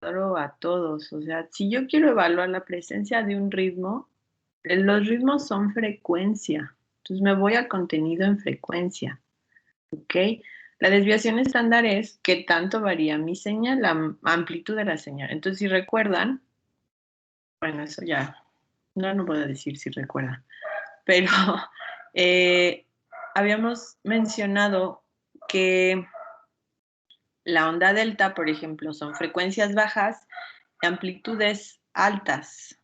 o a todos. O sea, si yo quiero evaluar la presencia de un ritmo, los ritmos son frecuencia. Entonces me voy al contenido en frecuencia. ¿Ok? La desviación estándar es qué tanto varía mi señal, la amplitud de la señal. Entonces, si recuerdan, bueno, eso ya, no puedo decir si recuerdan, pero habíamos mencionado que la onda delta, por ejemplo, son frecuencias bajas y amplitudes altas,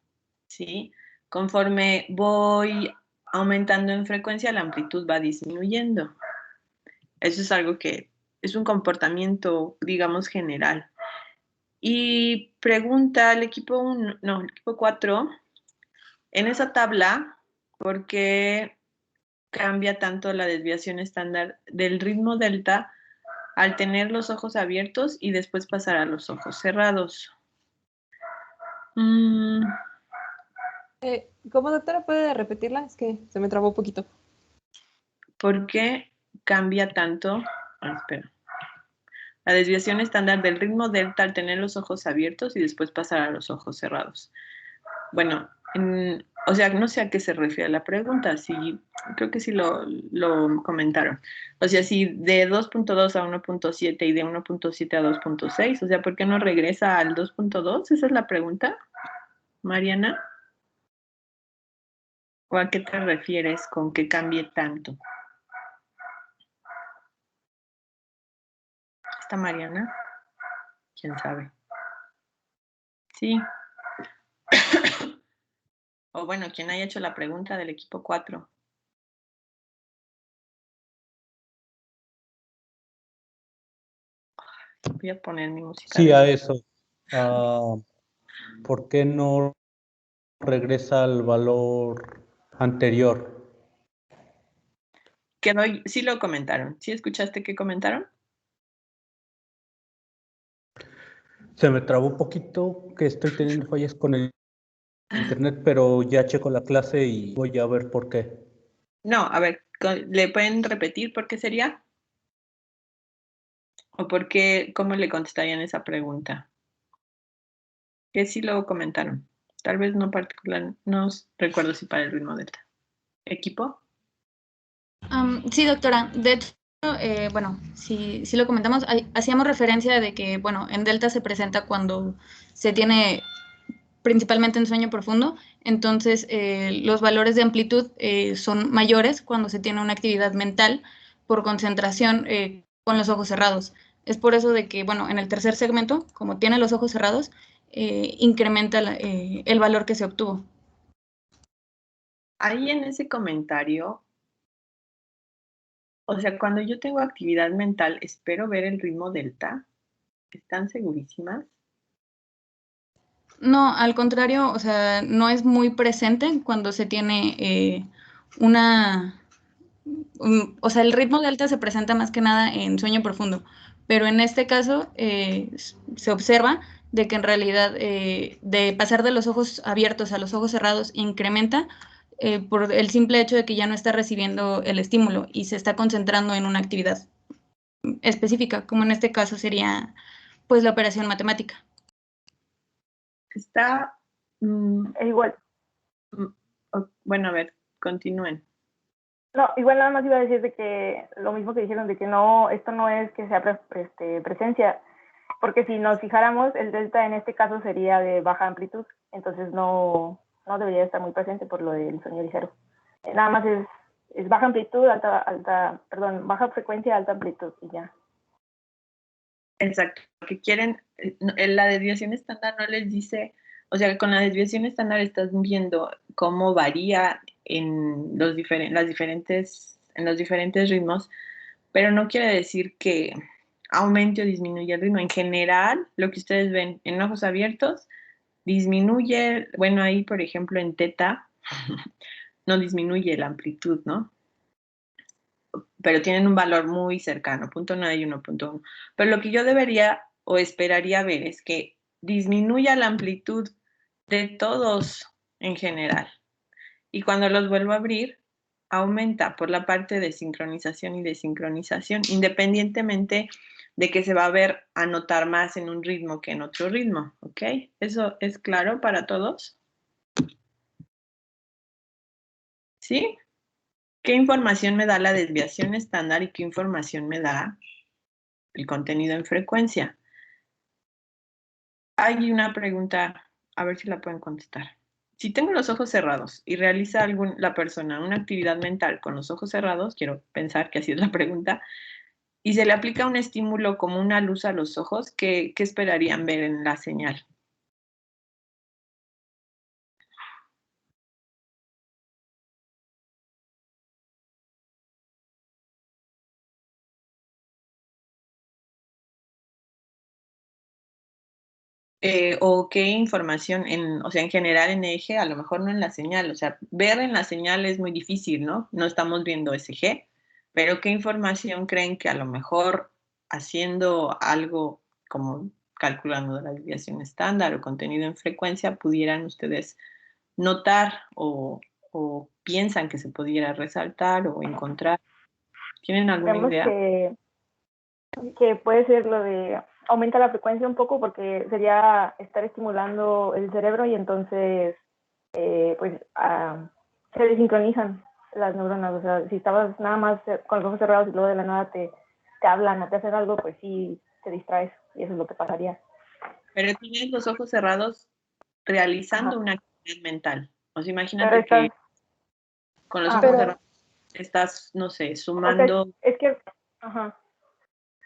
¿sí? Conforme voy aumentando en frecuencia, la amplitud va disminuyendo. Eso es algo que es un comportamiento, digamos, general. Y pregunta al equipo 1, no, el equipo 4, en esa tabla, ¿por qué cambia tanto la desviación estándar del ritmo delta al tener los ojos abiertos y después pasar a los ojos cerrados? ¿Cómo, doctora? ¿Puede repetirla? Es que se me trabó un poquito. ¿Por qué cambia tanto? Espera. La desviación estándar del ritmo delta al tener los ojos abiertos y después pasar a los ojos cerrados. Bueno, o sea, no sé a qué se refiere la pregunta, sí, creo que sí lo comentaron. O sea, si de 2.2 a 1.7 y de 1.7 a 2.6, o sea, ¿por qué no regresa al 2.2? Esa es la pregunta, Mariana. ¿O a qué te refieres con que cambie tanto? ¿Está Mariana? ¿Quién sabe? Sí. O bueno, quien haya hecho la pregunta del equipo 4. Voy a poner mi música. Sí, a eso. ¿Por qué no regresa al valor anterior? Sí lo comentaron. ¿Sí escuchaste que comentaron? Se me trabó un poquito, que estoy teniendo fallas con el internet, pero ya checo la clase y voy a ver por qué. No, a ver, ¿le pueden repetir por qué sería? ¿O por qué, cómo le contestarían esa pregunta? Que sí lo comentaron. Tal vez no particular, no recuerdo si para el ritmo delta. ¿Equipo? Sí, doctora. De hecho, bueno, sí lo comentamos. Hacíamos referencia de que, bueno, en delta se presenta cuando se tiene principalmente en sueño profundo. Entonces, los valores de amplitud son mayores cuando se tiene una actividad mental por concentración con los ojos cerrados. Es por eso de que, bueno, en el tercer segmento, como tiene los ojos cerrados, incrementa el valor que se obtuvo. Ahí en ese comentario, o sea, cuando yo tengo actividad mental, espero ver el ritmo delta. ¿Están segurísimas? No, al contrario, o sea, no es muy presente cuando se tiene o sea, el ritmo de alta se presenta más que nada en sueño profundo, pero en este caso se observa de que en realidad de pasar de los ojos abiertos a los ojos cerrados incrementa por el simple hecho de que ya no está recibiendo el estímulo y se está concentrando en una actividad específica, como en este caso sería pues la operación matemática. Está Es igual. Bueno, a ver, continúen. No, igual nada más iba a decir de que lo mismo que dijeron, de que no, esto no es que sea presencia, porque si nos fijáramos, el delta en este caso sería de baja amplitud, entonces no debería estar muy presente por lo del sonido ligero. Nada más es baja amplitud, baja frecuencia, alta amplitud y ya. Exacto, lo que quieren, la desviación estándar no les dice, o sea, con la desviación estándar estás viendo cómo varía en los diferentes ritmos, pero no quiere decir que aumente o disminuya el ritmo. En general, lo que ustedes ven en ojos abiertos disminuye, bueno, ahí por ejemplo en teta no disminuye la amplitud, ¿no? Pero tienen un valor muy cercano, 0.9 y 1.1. Pero lo que yo debería o esperaría ver es que disminuya la amplitud de todos en general. Y cuando los vuelvo a abrir, aumenta por la parte de sincronización y desincronización, independientemente de que se va a ver a notar más en un ritmo que en otro ritmo, ¿ok? ¿Eso es claro para todos? ¿Sí? ¿Qué información me da la desviación estándar y qué información me da el contenido en frecuencia? Hay una pregunta, a ver si la pueden contestar. Si tengo los ojos cerrados y realiza la persona una actividad mental con los ojos cerrados, quiero pensar que así es la pregunta, y se le aplica un estímulo como una luz a los ojos, ¿qué esperarían ver en la señal? O qué información, o sea, en general en eje, a lo mejor no en la señal, o sea, ver en la señal es muy difícil, ¿no? No estamos viendo SG, pero qué información creen que a lo mejor haciendo algo como calculando la desviación estándar o contenido en frecuencia pudieran ustedes notar o piensan que se pudiera resaltar o encontrar. ¿Tienen alguna Vemos idea? que puede ser lo de aumenta la frecuencia un poco porque sería estar estimulando el cerebro y entonces se desincronizan las neuronas. O sea, si estabas nada más con los ojos cerrados y luego de la nada te hablan o te hacen algo, pues sí te distraes y eso es lo que pasaría. Pero tienes los ojos cerrados realizando Ajá. una actividad mental. O sea, Pero imagínate estás, que con los ojos Pero, cerrados estás, no sé, o sea, sumando. es que, ajá.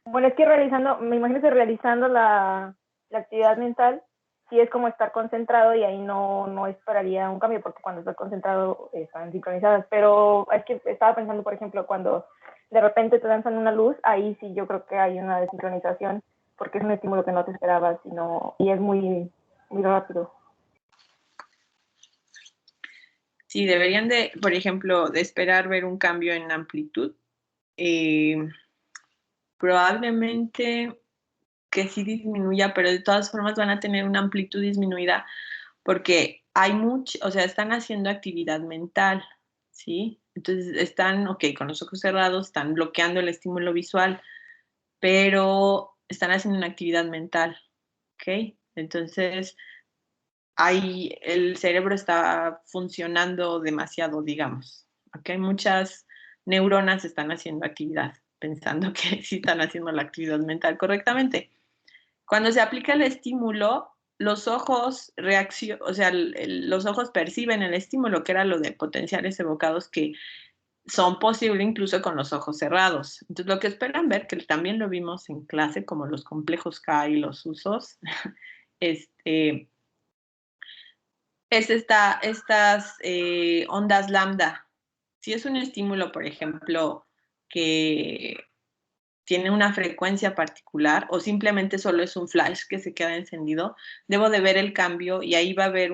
Bueno, es que me imagino que realizando la actividad mental, sí es como estar concentrado y ahí no esperaría un cambio, porque cuando estás concentrado están sincronizadas. Pero es que estaba pensando, por ejemplo, cuando de repente te lanzan una luz, ahí sí yo creo que hay una desincronización, porque es un estímulo que no te esperabas y es muy, muy rápido. Sí, deberían de, por ejemplo, de esperar ver un cambio en amplitud. Probablemente que sí disminuya, pero de todas formas van a tener una amplitud disminuida porque hay mucho, o sea, están haciendo actividad mental, ¿sí? Entonces están, ok, con los ojos cerrados, están bloqueando el estímulo visual, pero están haciendo una actividad mental, ¿ok? Entonces, ahí el cerebro está funcionando demasiado, digamos, ¿ok? Muchas neuronas están haciendo actividad, pensando que sí están haciendo la actividad mental correctamente. Cuando se aplica el estímulo, los ojos o sea, los ojos perciben el estímulo, que era lo de potenciales evocados que son posibles incluso con los ojos cerrados. Entonces, lo que esperan ver, que también lo vimos en clase, como los complejos K y los usos, este, es estas ondas lambda. Si es un estímulo, por ejemplo, que tiene una frecuencia particular o simplemente solo es un flash que se queda encendido, debo de ver el cambio y ahí va a haber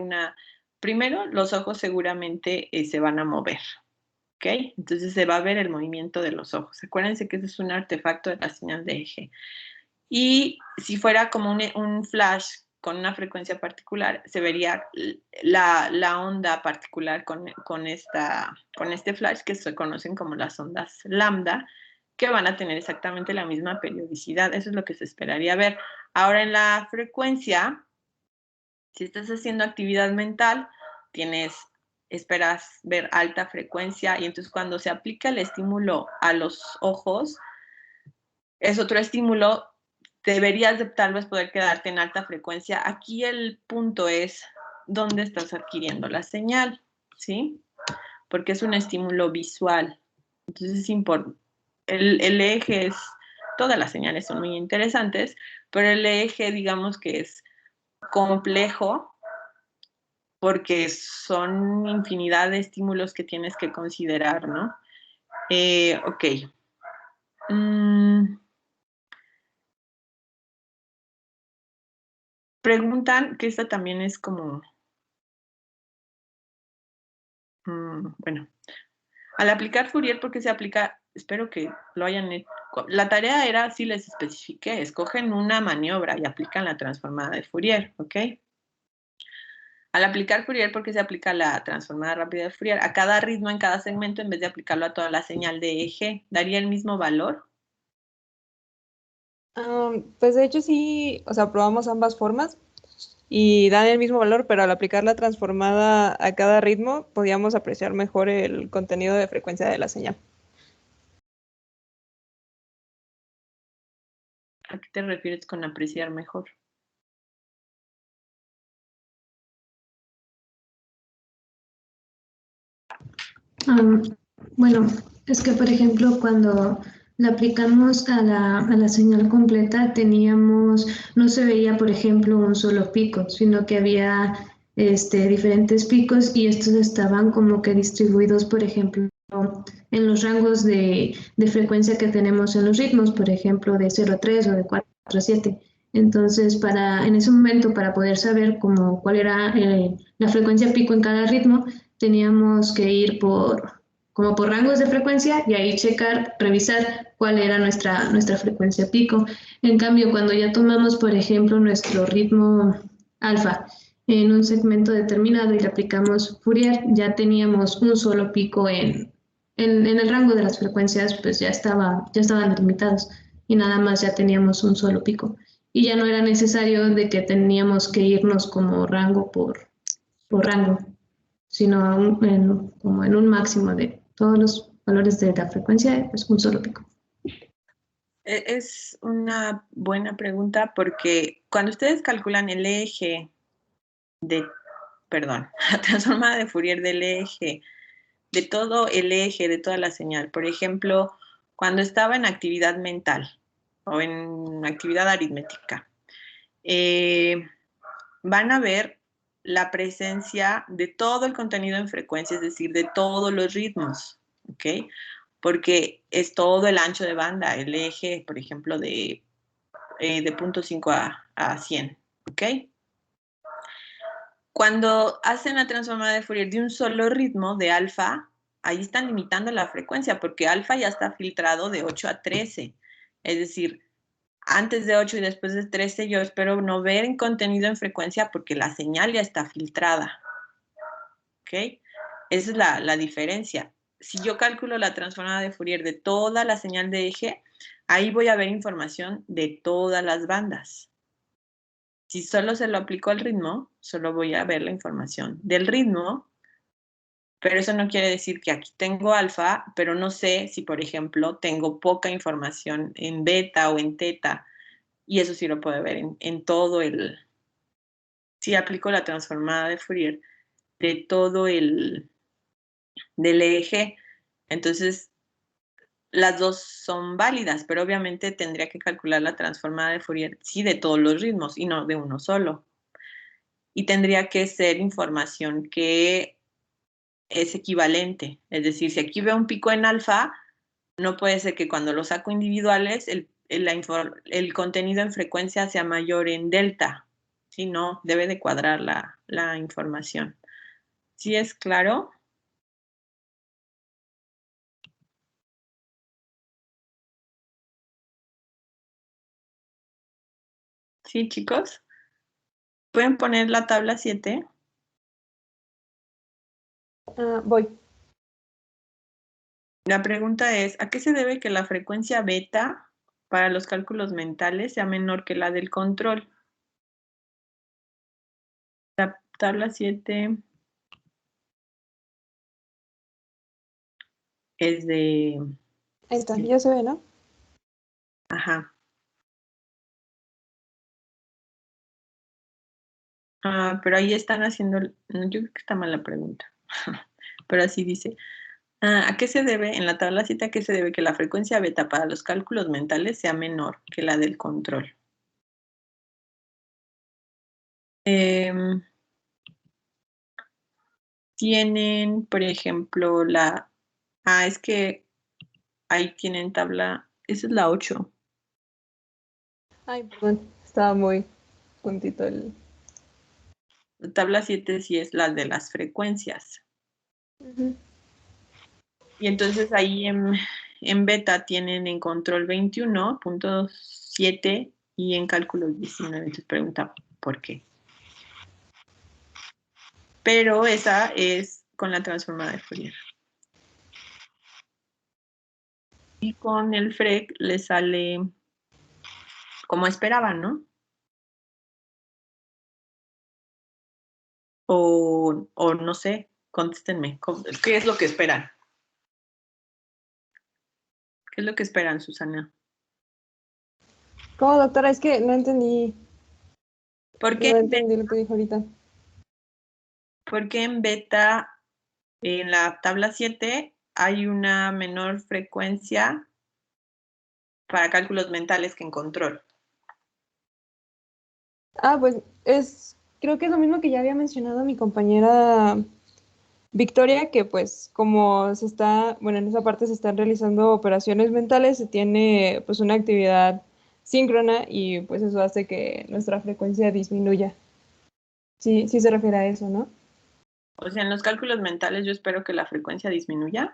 primero los ojos seguramente se van a mover, ¿ok? Entonces se va a ver el movimiento de los ojos. Acuérdense que ese es un artefacto de la señal de eje. Y si fuera como un flash con una frecuencia particular, se vería la onda particular con este flash que se conocen como las ondas lambda, que van a tener exactamente la misma periodicidad. Eso es lo que se esperaría ver. Ahora en la frecuencia, si estás haciendo actividad mental, esperas ver alta frecuencia y entonces cuando se aplica el estímulo a los ojos, es otro estímulo, deberías de tal vez poder quedarte en alta frecuencia. Aquí el punto es dónde estás adquiriendo la señal, ¿sí? Porque es un estímulo visual. Entonces es importante. El eje es, todas las señales son muy interesantes, pero el eje digamos que es complejo porque son infinidad de estímulos que tienes que considerar, ¿no? Ok. Preguntan que esta también es como, bueno, al aplicar Fourier, ¿por qué se aplica? Espero que lo hayan hecho. La tarea era, sí les especifiqué, escogen una maniobra y aplican la transformada de Fourier, ¿ok? Al aplicar Fourier, ¿por qué se aplica la transformada rápida de Fourier? A cada ritmo en cada segmento, en vez de aplicarlo a toda la señal de eje, ¿daría el mismo valor? Pues de hecho sí, o sea, probamos ambas formas y dan el mismo valor, pero al aplicar la transformada a cada ritmo, podíamos apreciar mejor el contenido de frecuencia de la señal. ¿A qué te refieres con apreciar mejor? Bueno, es que por ejemplo cuando la aplicamos a la señal completa teníamos, no se veía por ejemplo un solo pico, sino que había diferentes picos y estos estaban como que distribuidos por ejemplo en los rangos de frecuencia que tenemos en los ritmos, por ejemplo de 0,3 o de 4,7. Entonces, en ese momento, para poder saber cuál era la frecuencia pico en cada ritmo, teníamos que ir como por rangos de frecuencia y ahí checar, revisar cuál era nuestra frecuencia pico. En cambio, cuando ya tomamos, por ejemplo, nuestro ritmo alfa en un segmento determinado y le aplicamos Fourier, ya teníamos un solo pico en el rango de las frecuencias, pues ya estaban delimitados y nada más ya teníamos un solo pico. Y ya no era necesario de que teníamos que irnos como rango por rango, sino como en un máximo de todos los valores de la frecuencia, pues un solo pico. Es una buena pregunta porque cuando ustedes calculan el eje la transformada de Fourier del eje, de todo el eje, de toda la señal, por ejemplo, cuando estaba en actividad mental o en actividad aritmética, van a ver la presencia de todo el contenido en frecuencia, es decir, de todos los ritmos, ¿ok? Porque es todo el ancho de banda, el eje, por ejemplo, de 0.5 a 100, ¿ok? Cuando hacen la transformada de Fourier de un solo ritmo, de alfa, ahí están limitando la frecuencia, porque alfa ya está filtrado de 8 a 13, es decir, antes de 8 y después de 13 yo espero no ver en contenido en frecuencia porque la señal ya está filtrada. ¿Ok? Esa es la diferencia. Si yo calculo la transformada de Fourier de toda la señal de eje, ahí voy a ver información de todas las bandas. Si solo se lo aplico al ritmo, solo voy a ver la información del ritmo, pero eso no quiere decir que aquí tengo alfa, pero no sé si, por ejemplo, tengo poca información en beta o en teta. Y eso sí lo puede ver en todo si aplico la transformada de Fourier de todo del eje, entonces las dos son válidas, pero obviamente tendría que calcular la transformada de Fourier, sí, de todos los ritmos y no de uno solo. Y tendría que ser información que es equivalente, es decir, si aquí veo un pico en alfa, no puede ser que cuando lo saco individuales el contenido en frecuencia sea mayor en delta. Si no, debe de cuadrar la información. ¿Sí es claro? ¿Sí, chicos? ¿Pueden poner la tabla 7? Voy. La pregunta es, ¿a qué se debe que la frecuencia beta para los cálculos mentales sea menor que la del control? La tabla 7 es de... Ahí está, ya se ve, ¿no? Ajá. Pero ahí están haciendo... No, yo creo que está mal la pregunta. Pero así dice. ¿A qué se debe, en la tabla 7, a qué se debe que la frecuencia beta para los cálculos mentales sea menor que la del control? Tienen, por ejemplo, es que ahí tienen tabla... Esa es la 8. Ay, perdón, estaba muy juntito el... La tabla 7 sí es la de las frecuencias. Ujú. Y entonces ahí en beta tienen en control 21.7 y en cálculos 19. Entonces pregunta por qué. Pero esa es con la transformada de Fourier. Y con el FREC le sale como esperaban, ¿no? O no sé, contéstenme, ¿qué es lo que esperan? ¿Qué es lo que esperan, Susana? ¿Cómo, doctora? Es que no entendí. ¿Por No qué, entendí lo que dijo ahorita. por qué en beta, en la tabla 7, hay una menor frecuencia para cálculos mentales que en control? Ah, pues creo que es lo mismo que ya había mencionado mi compañera Victoria, que pues como bueno, en esa parte se están realizando operaciones mentales, se tiene pues una actividad síncrona y pues eso hace que nuestra frecuencia disminuya. Sí, sí se refiere a eso, ¿no? O sea, en los cálculos mentales yo espero que la frecuencia disminuya.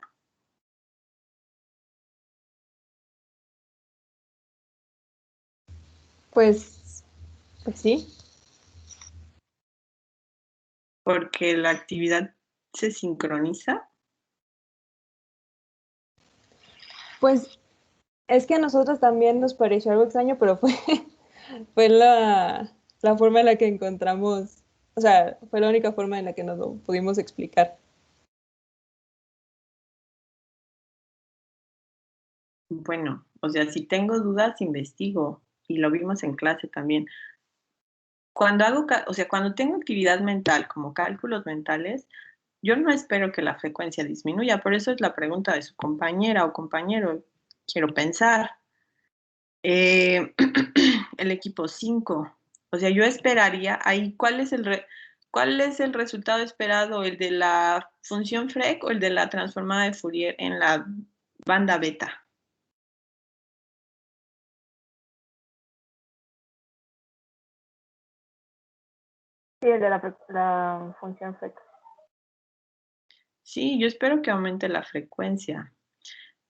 Pues sí. Porque la actividad se sincroniza. Pues es que a nosotros también nos pareció algo extraño, pero fue la forma en la que encontramos, o sea, fue la única forma en la que nos lo pudimos explicar. Bueno, o sea, si tengo dudas, investigo. Y lo vimos en clase también. Cuando o sea, cuando tengo actividad mental como cálculos mentales, yo no espero que la frecuencia disminuya. Por eso es la pregunta de su compañera o compañero. Quiero pensar. El equipo 5. O sea, yo esperaría ahí, ¿cuál es el resultado esperado? ¿El de la función Freq o el de la transformada de Fourier en la banda beta? Sí, el de la función FEC. Sí, yo espero que aumente la frecuencia.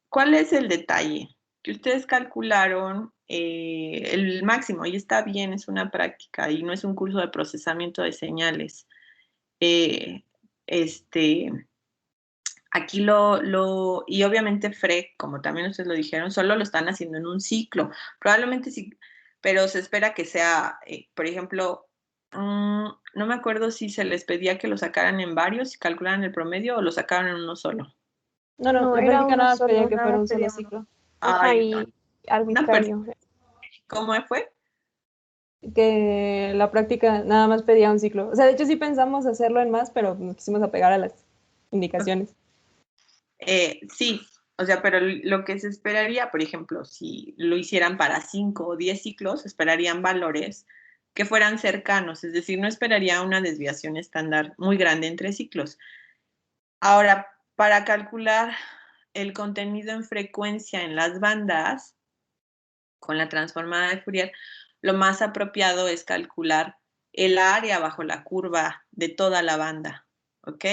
¿Cuál es el detalle? Que ustedes calcularon el máximo, y está bien, es una práctica y no es un curso de procesamiento de señales. Eh, este, Aquí y obviamente FREC, como también ustedes lo dijeron, solo lo están haciendo en un ciclo. Probablemente sí, pero se espera que sea, por ejemplo, no me acuerdo si se les pedía que lo sacaran en varios, si calcularan el promedio o lo sacaron en uno solo. No, No, la era práctica uno nada más pedía solo, que nada fuera más un solo pedía uno. ciclo. Ajá, Ay, y una arbitrario. ¿cómo fue? Que la práctica nada más pedía un ciclo. O sea, de hecho sí pensamos hacerlo en más, pero nos quisimos apegar a las indicaciones. Sí, o sea, pero lo que se esperaría, por ejemplo, si lo hicieran para 5 o 10 ciclos, esperarían valores que fueran cercanos, es decir, no esperaría una desviación estándar muy grande entre ciclos. Ahora, para calcular el contenido en frecuencia en las bandas, con la transformada de Fourier, lo más apropiado es calcular el área bajo la curva de toda la banda, ¿ok?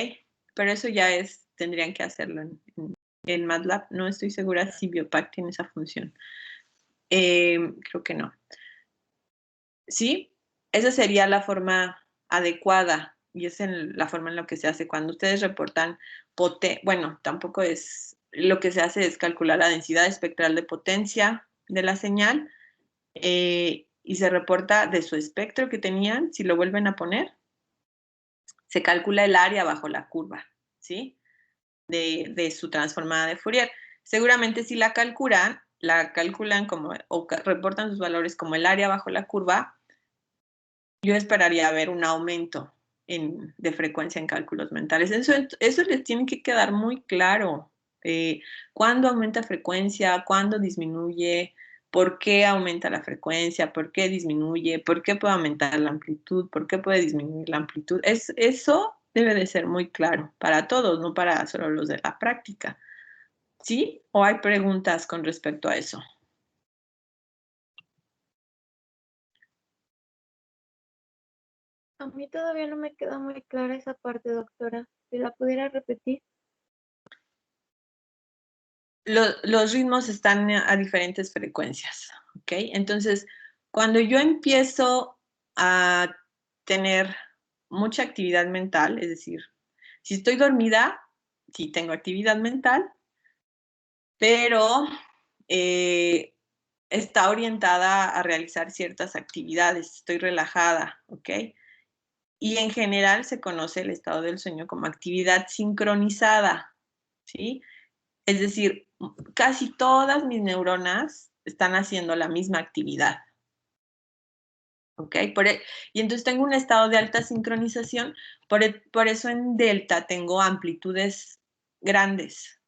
Pero eso ya tendrían que hacerlo en MATLAB. No estoy segura si Biopac tiene esa función. Creo que no. ¿Sí? Esa sería la forma adecuada y es la forma en la que se hace cuando ustedes reportan bueno, tampoco es, lo que se hace es calcular la densidad espectral de potencia de la señal y se reporta de su espectro que tenían, si lo vuelven a poner, se calcula el área bajo la curva, ¿sí? De su transformada de Fourier. Seguramente si la calculan como, o reportan sus valores como el área bajo la curva, yo esperaría ver un aumento de frecuencia en cálculos mentales. Eso les tiene que quedar muy claro. ¿Cuándo aumenta frecuencia? ¿Cuándo disminuye? ¿Por qué aumenta la frecuencia? ¿Por qué disminuye? ¿Por qué puede aumentar la amplitud? ¿Por qué puede disminuir la amplitud? Eso debe de ser muy claro para todos, no para solo los de la práctica. ¿Sí? ¿O hay preguntas con respecto a eso? A mí todavía no me queda muy clara esa parte, doctora. Si la pudiera repetir. Los ritmos están a diferentes frecuencias, ¿ok? Entonces, cuando yo empiezo a tener mucha actividad mental, es decir, si estoy dormida, sí tengo actividad mental, pero está orientada a realizar ciertas actividades, estoy relajada, ¿ok? Y en general se conoce el estado del sueño como actividad sincronizada, ¿sí? Es decir, casi todas mis neuronas están haciendo la misma actividad, ¿ok? Y entonces tengo un estado de alta sincronización, por eso en delta tengo amplitudes grandes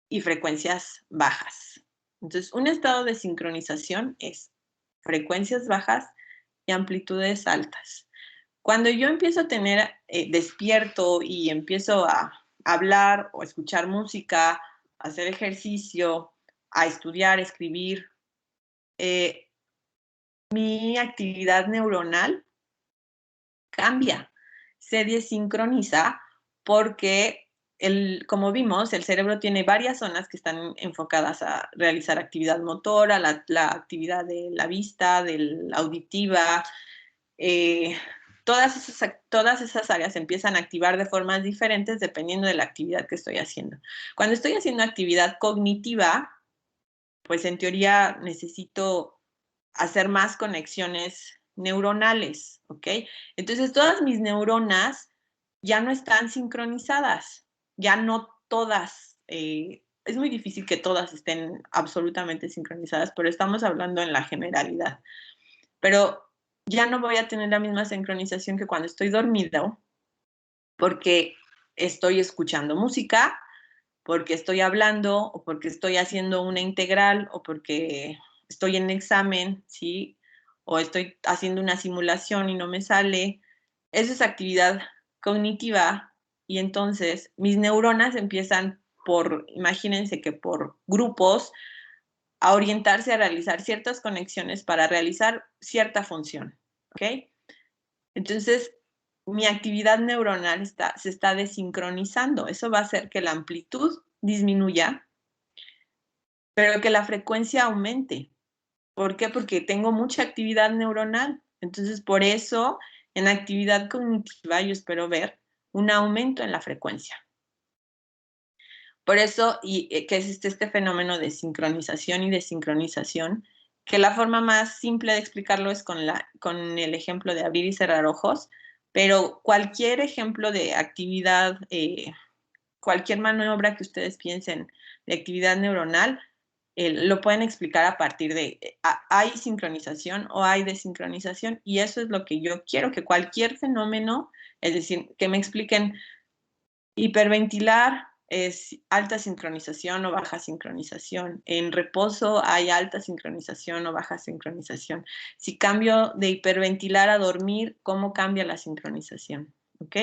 y frecuencias bajas. Entonces, un estado de sincronización es frecuencias bajas y amplitudes altas. Cuando yo empiezo a tener despierto y empiezo a hablar o a escuchar música, a hacer ejercicio, a estudiar, escribir, mi actividad neuronal cambia, se desincroniza porque, como vimos, el cerebro tiene varias zonas que están enfocadas a realizar actividad motora, la actividad de la vista, de la auditiva. Todas esas áreas empiezan a activar de formas diferentes dependiendo de la actividad que estoy haciendo. Cuando estoy haciendo actividad cognitiva, pues en teoría necesito hacer más conexiones neuronales, ¿ok? Entonces todas mis neuronas ya no están sincronizadas, ya no todas, es muy difícil que todas estén absolutamente sincronizadas, pero estamos hablando en la generalidad. Pero ya no voy a tener la misma sincronización que cuando estoy dormido, porque estoy escuchando música, porque estoy hablando, o porque estoy haciendo una integral, o porque estoy en examen, ¿sí? O estoy haciendo una simulación y no me sale. Eso es actividad cognitiva y entonces mis neuronas empiezan imagínense que por grupos, a orientarse a realizar ciertas conexiones para realizar cierta función, ¿ok? Entonces, mi actividad neuronal se está desincronizando. Eso va a hacer que la amplitud disminuya, pero que la frecuencia aumente. ¿Por qué? Porque tengo mucha actividad neuronal. Entonces, por eso, en actividad cognitiva yo espero ver un aumento en la frecuencia. Por eso, que es este fenómeno de sincronización y desincronización, que la forma más simple de explicarlo es con el ejemplo de abrir y cerrar ojos, pero cualquier ejemplo de actividad, cualquier maniobra que ustedes piensen de actividad neuronal, lo pueden explicar a partir de hay sincronización o hay desincronización, y eso es lo que yo quiero, que cualquier fenómeno, es decir, que me expliquen hiperventilar es alta sincronización o baja sincronización. En reposo hay alta sincronización o baja sincronización. Si cambio de hiperventilar a dormir, ¿cómo cambia la sincronización? ¿Ok?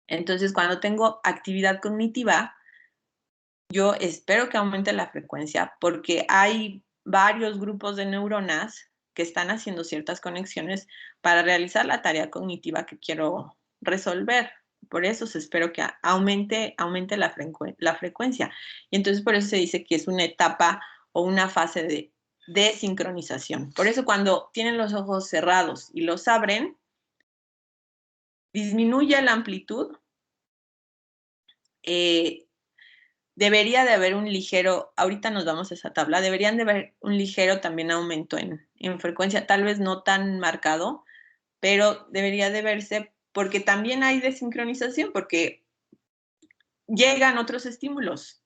Entonces, cuando tengo actividad cognitiva, yo espero que aumente la frecuencia porque hay varios grupos de neuronas que están haciendo ciertas conexiones para realizar la tarea cognitiva que quiero resolver. Por eso espero que aumente la frecuencia. Y entonces por eso se dice que es una etapa o una fase de desincronización. Por eso cuando tienen los ojos cerrados y los abren, disminuye la amplitud. Debería de haber un ligero, ahorita nos vamos a esa tabla, deberían de haber un ligero también aumento en frecuencia, tal vez no tan marcado, pero debería de verse porque también hay desincronización, porque llegan otros estímulos,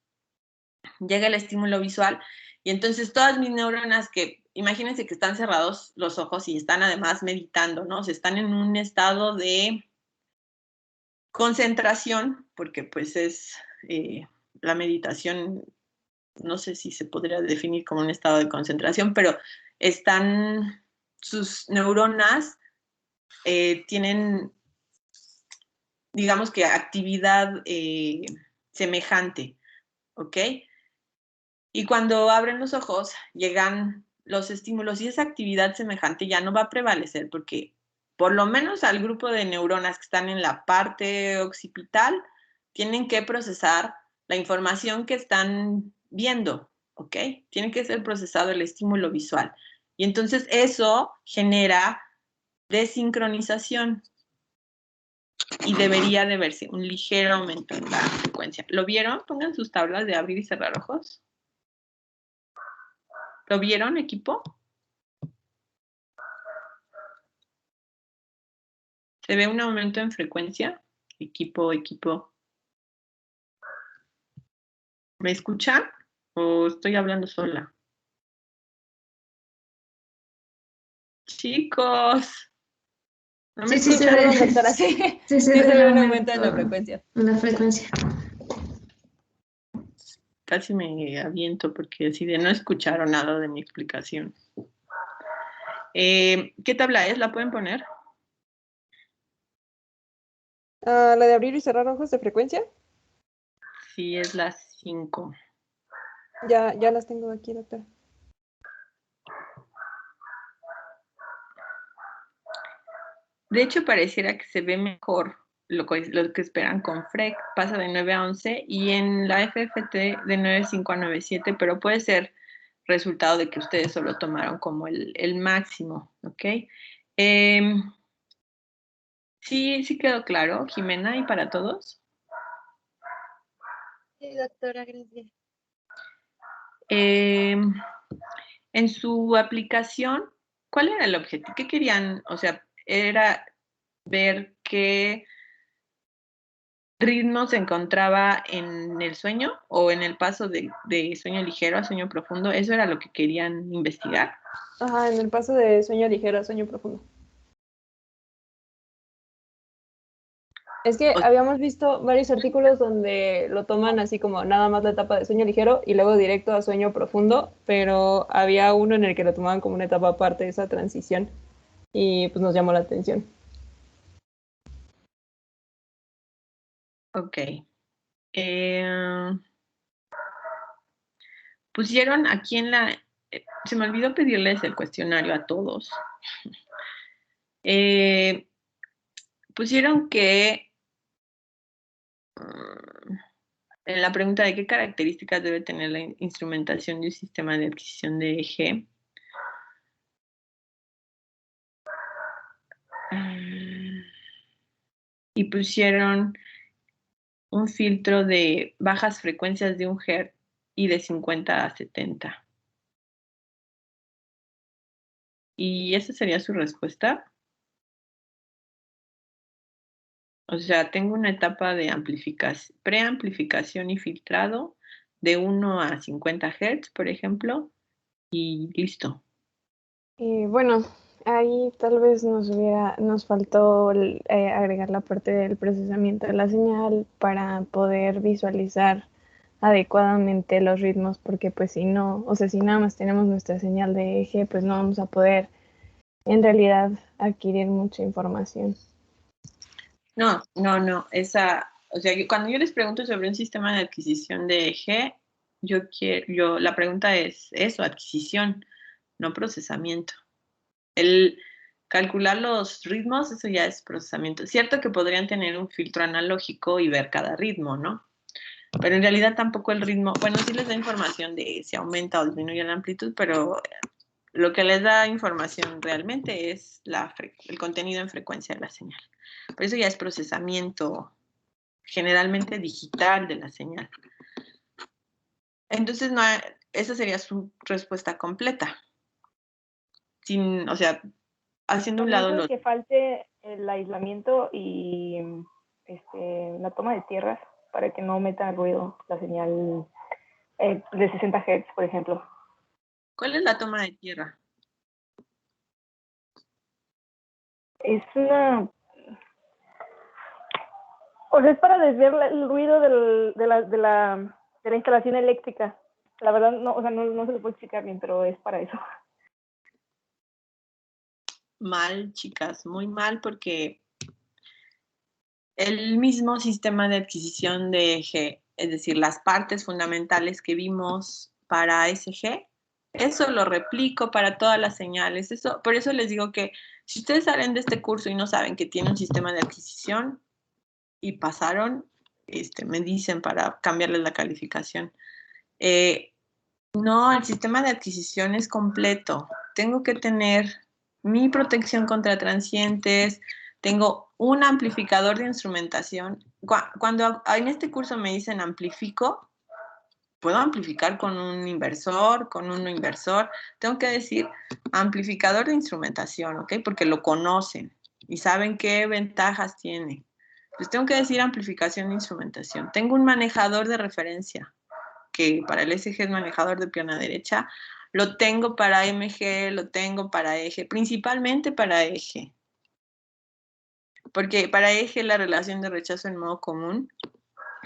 llega el estímulo visual y entonces todas mis neuronas que, imagínense que están cerrados los ojos y están además meditando, ¿no? O sea, están en un estado de concentración, porque pues es la meditación, no sé si se podría definir como un estado de concentración, pero sus neuronas tienen, digamos que actividad semejante, ¿ok? Y cuando abren los ojos, llegan los estímulos y esa actividad semejante ya no va a prevalecer porque por lo menos al grupo de neuronas que están en la parte occipital tienen que procesar la información que están viendo, ¿ok? Tiene que ser procesado el estímulo visual. Y entonces eso genera desincronización y debería de verse un ligero aumento en la frecuencia. ¿Lo vieron? Pongan sus tablas de abrir y cerrar ojos. ¿Lo vieron, equipo? ¿Se ve un aumento en frecuencia? Equipo. ¿Me escuchan? ¿O estoy hablando sola? Chicos. ¿No me Sí, se escuchan? ve. Doctora, sí. Sí, Sí se ve un aumento en la frecuencia. En la frecuencia. Casi me aviento porque así de no escucharon nada de mi explicación. ¿Qué tabla es? ¿La pueden poner? ¿La de abrir y cerrar ojos de frecuencia? Sí, es la 5. Ya las tengo aquí, doctora. De hecho, pareciera que se ve mejor lo que esperan con FREC. Pasa de 9 a 11 y en la FFT de 9.5 a 9.7, pero puede ser resultado de que ustedes solo tomaron como el máximo, ¿ok? Sí quedó claro, Jimena, y para todos. Sí, doctora, gracias. En su aplicación, ¿cuál era el objetivo? ¿Qué querían? O sea, era ver qué ritmo se encontraba en el sueño o en el paso de sueño ligero a sueño profundo. ¿Eso era lo que querían investigar? Ajá, en el paso de sueño ligero a sueño profundo. Es que habíamos visto varios artículos donde lo toman así como nada más la etapa de sueño ligero y luego directo a sueño profundo, pero había uno en el que lo tomaban como una etapa aparte de esa transición y pues nos llamó la atención. Ok. Pusieron aquí en la... se me olvidó pedirles el cuestionario a todos. Pusieron que... en la pregunta de qué características debe tener la instrumentación de un sistema de adquisición de eje. Y pusieron un filtro de bajas frecuencias de 1 Hz y de 50 a 70. ¿Y esa sería su respuesta? O sea, tengo una etapa de amplificación, preamplificación y filtrado de 1 a 50 Hz, por ejemplo, y listo. Bueno, ahí tal vez nos faltó agregar la parte del procesamiento de la señal para poder visualizar adecuadamente los ritmos, porque pues si no, o sea, si nada más tenemos nuestra señal de eje, pues no vamos a poder en realidad adquirir mucha información. No, o sea, cuando yo les pregunto sobre un sistema de adquisición de eje, la pregunta es eso, adquisición, no procesamiento. El calcular los ritmos, eso ya es procesamiento. Cierto que podrían tener un filtro analógico y ver cada ritmo, ¿no? Pero en realidad tampoco el ritmo, bueno, sí les da información de si aumenta o disminuye la amplitud, pero lo que les da información realmente es el contenido en frecuencia de la señal. Por eso ya es procesamiento generalmente digital de la señal. Entonces, esa sería su respuesta completa. O sea, haciendo un lado los... que falte el aislamiento y la toma de tierras para que no meta ruido la señal de 60 Hz, por ejemplo. ¿Cuál es la toma de tierra? Es una... O sea, es para desviar el ruido de la instalación eléctrica. La verdad, no se lo puedo explicar bien, pero es para eso. Mal, chicas, muy mal, porque el mismo sistema de adquisición de eje, es decir, las partes fundamentales que vimos para ese eje, eso lo replico para todas las señales. Por eso les digo que si ustedes salen de este curso y no saben que tiene un sistema de adquisición y pasaron, me dicen para cambiarles la calificación. No, el sistema de adquisición es completo. Tengo que tener mi protección contra transientes, tengo un amplificador de instrumentación. Cuando en este curso me dicen amplifico, puedo amplificar con un inversor, con un no inversor. Tengo que decir amplificador de instrumentación, ¿ok? Porque lo conocen y saben qué ventajas tiene. Pues tengo que decir amplificación de instrumentación. Tengo un manejador de referencia, que para el SG es manejador de pierna derecha. Lo tengo para MG, lo tengo para eje, principalmente para eje. Porque para eje la relación de rechazo en modo común.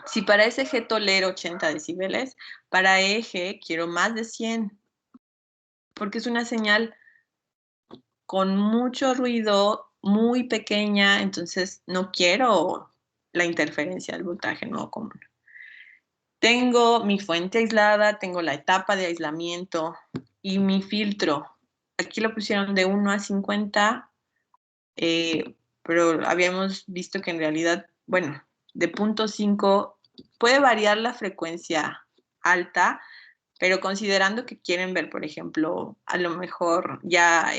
Si para SG tolero 80 decibeles, para eje quiero más de 100. Porque es una señal con mucho ruido, muy pequeña, entonces no quiero la interferencia del voltaje en modo común. Tengo mi fuente aislada, tengo la etapa de aislamiento y mi filtro. Aquí lo pusieron de 1 a 50, pero habíamos visto que en realidad, bueno, de 0.5 puede variar la frecuencia alta, pero considerando que quieren ver, por ejemplo, a lo mejor ya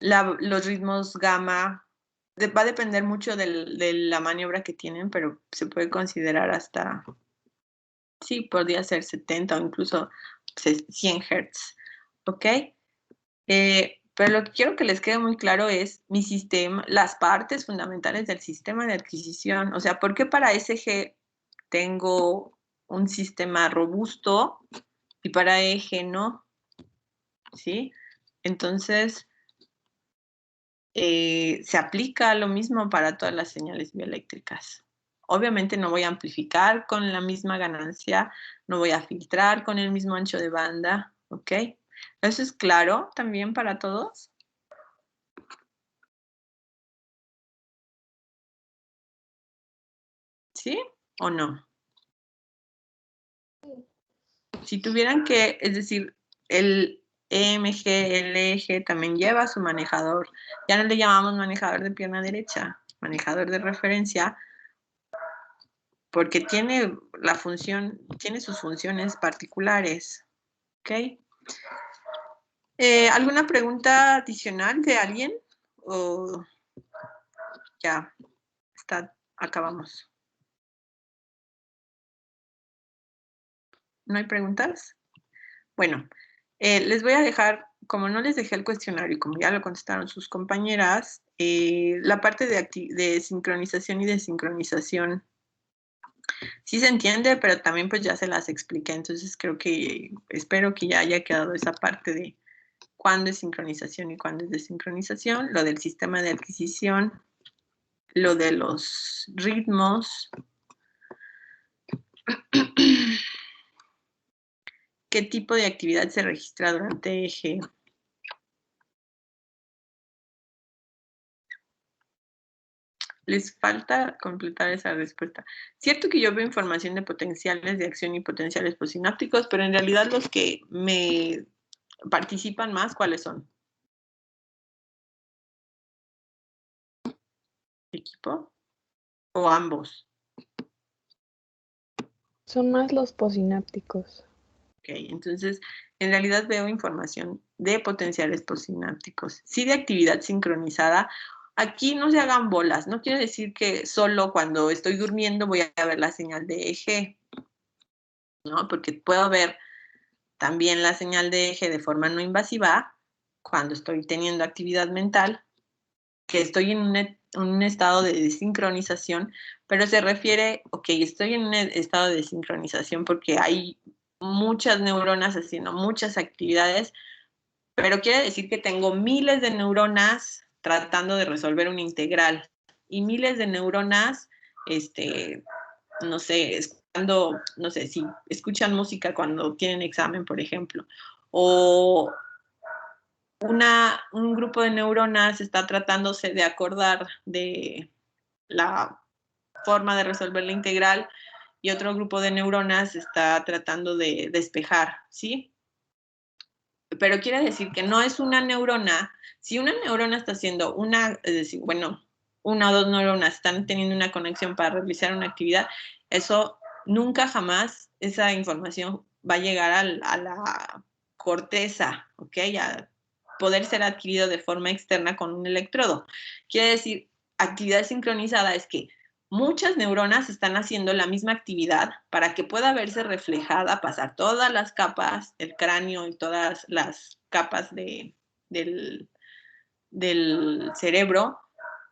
los ritmos gamma, va a depender mucho de la maniobra que tienen, pero se puede considerar hasta, sí, podría ser 70 o incluso 100 Hz, ¿ok? Pero lo que quiero que les quede muy claro es mi sistema, las partes fundamentales del sistema de adquisición. O sea, ¿por qué para SG tengo un sistema robusto y para eje no? ¿Sí? Entonces, se aplica lo mismo para todas las señales bioeléctricas. Obviamente no voy a amplificar con la misma ganancia, no voy a filtrar con el mismo ancho de banda, ¿ok? ¿Eso es claro también para todos? ¿Sí o no? Si tuvieran que, es decir, el EMG, el eje también lleva su manejador. Ya no le llamamos manejador de pierna derecha, manejador de referencia, porque tiene la función, tiene sus funciones particulares. ¿Ok? ¿Alguna pregunta adicional de alguien? ¿O ya acabamos? ¿No hay preguntas? Bueno, les voy a dejar, como no les dejé el cuestionario y como ya lo contestaron sus compañeras, la parte de sincronización y desincronización sí se entiende, pero también pues ya se las expliqué, entonces espero que ya haya quedado esa parte de cuándo es sincronización y cuándo es desincronización, lo del sistema de adquisición, lo de los ritmos, qué tipo de actividad se registra durante eje. Les falta completar esa respuesta. Cierto que yo veo información de potenciales de acción y potenciales postsinápticos, pero en realidad los que me participan más, ¿cuáles son? ¿Equipo? ¿O ambos? Son más los postsinápticos. Ok, entonces en realidad veo información de potenciales postsinápticos. Sí, de actividad sincronizada. Aquí no se hagan bolas, no quiere decir que solo cuando estoy durmiendo voy a ver la señal de eje, ¿no? Porque puedo ver también la señal de eje de forma no invasiva cuando estoy teniendo actividad mental, que estoy en un estado de desincronización, pero se refiere, ok, estoy en un estado de desincronización porque hay muchas neuronas haciendo muchas actividades, pero quiere decir que tengo miles de neuronas tratando de resolver una integral y miles de neuronas, no sé, escuchando, no sé, si escuchan música cuando tienen examen, por ejemplo, o un grupo de neuronas está tratándose de acordar de la forma de resolver la integral y otro grupo de neuronas está tratando de despejar, ¿sí? Pero quiere decir que no es una neurona. Si una neurona está haciendo es decir, bueno, una o dos neuronas están teniendo una conexión para realizar una actividad, eso nunca jamás, esa información va a llegar a la corteza, ¿ok? A poder ser adquirido de forma externa con un electrodo. Quiere decir, actividad sincronizada es que muchas neuronas están haciendo la misma actividad para que pueda verse reflejada, pasar todas las capas, el cráneo y todas las capas del cerebro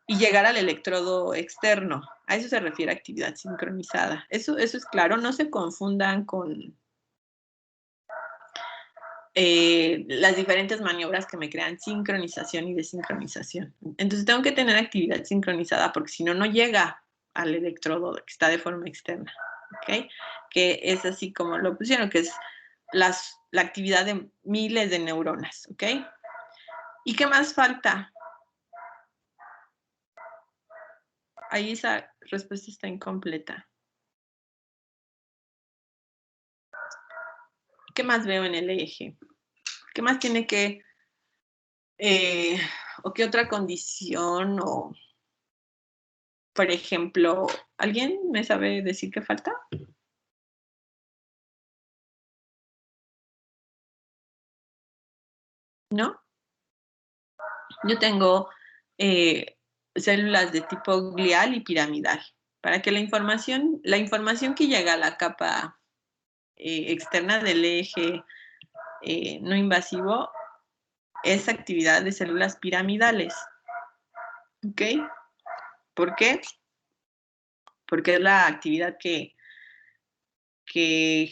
y llegar al electrodo externo. A eso se refiere actividad sincronizada. Eso es claro, no se confundan con las diferentes maniobras que me crean sincronización y desincronización. Entonces tengo que tener actividad sincronizada porque si no, no llega al electrodo que está de forma externa, ¿ok? Que es así como lo pusieron, que es la actividad de miles de neuronas, ¿ok? ¿Y qué más falta? Ahí esa respuesta está incompleta. ¿Qué más veo en el eje? ¿Qué más tiene que, o qué otra condición, o, por ejemplo, ¿alguien me sabe decir qué falta? ¿No? Yo tengo células de tipo glial y piramidal. Para que la información que llega a la capa externa del eje no invasivo es actividad de células piramidales. ¿Ok? ¿Por qué? Porque es la actividad que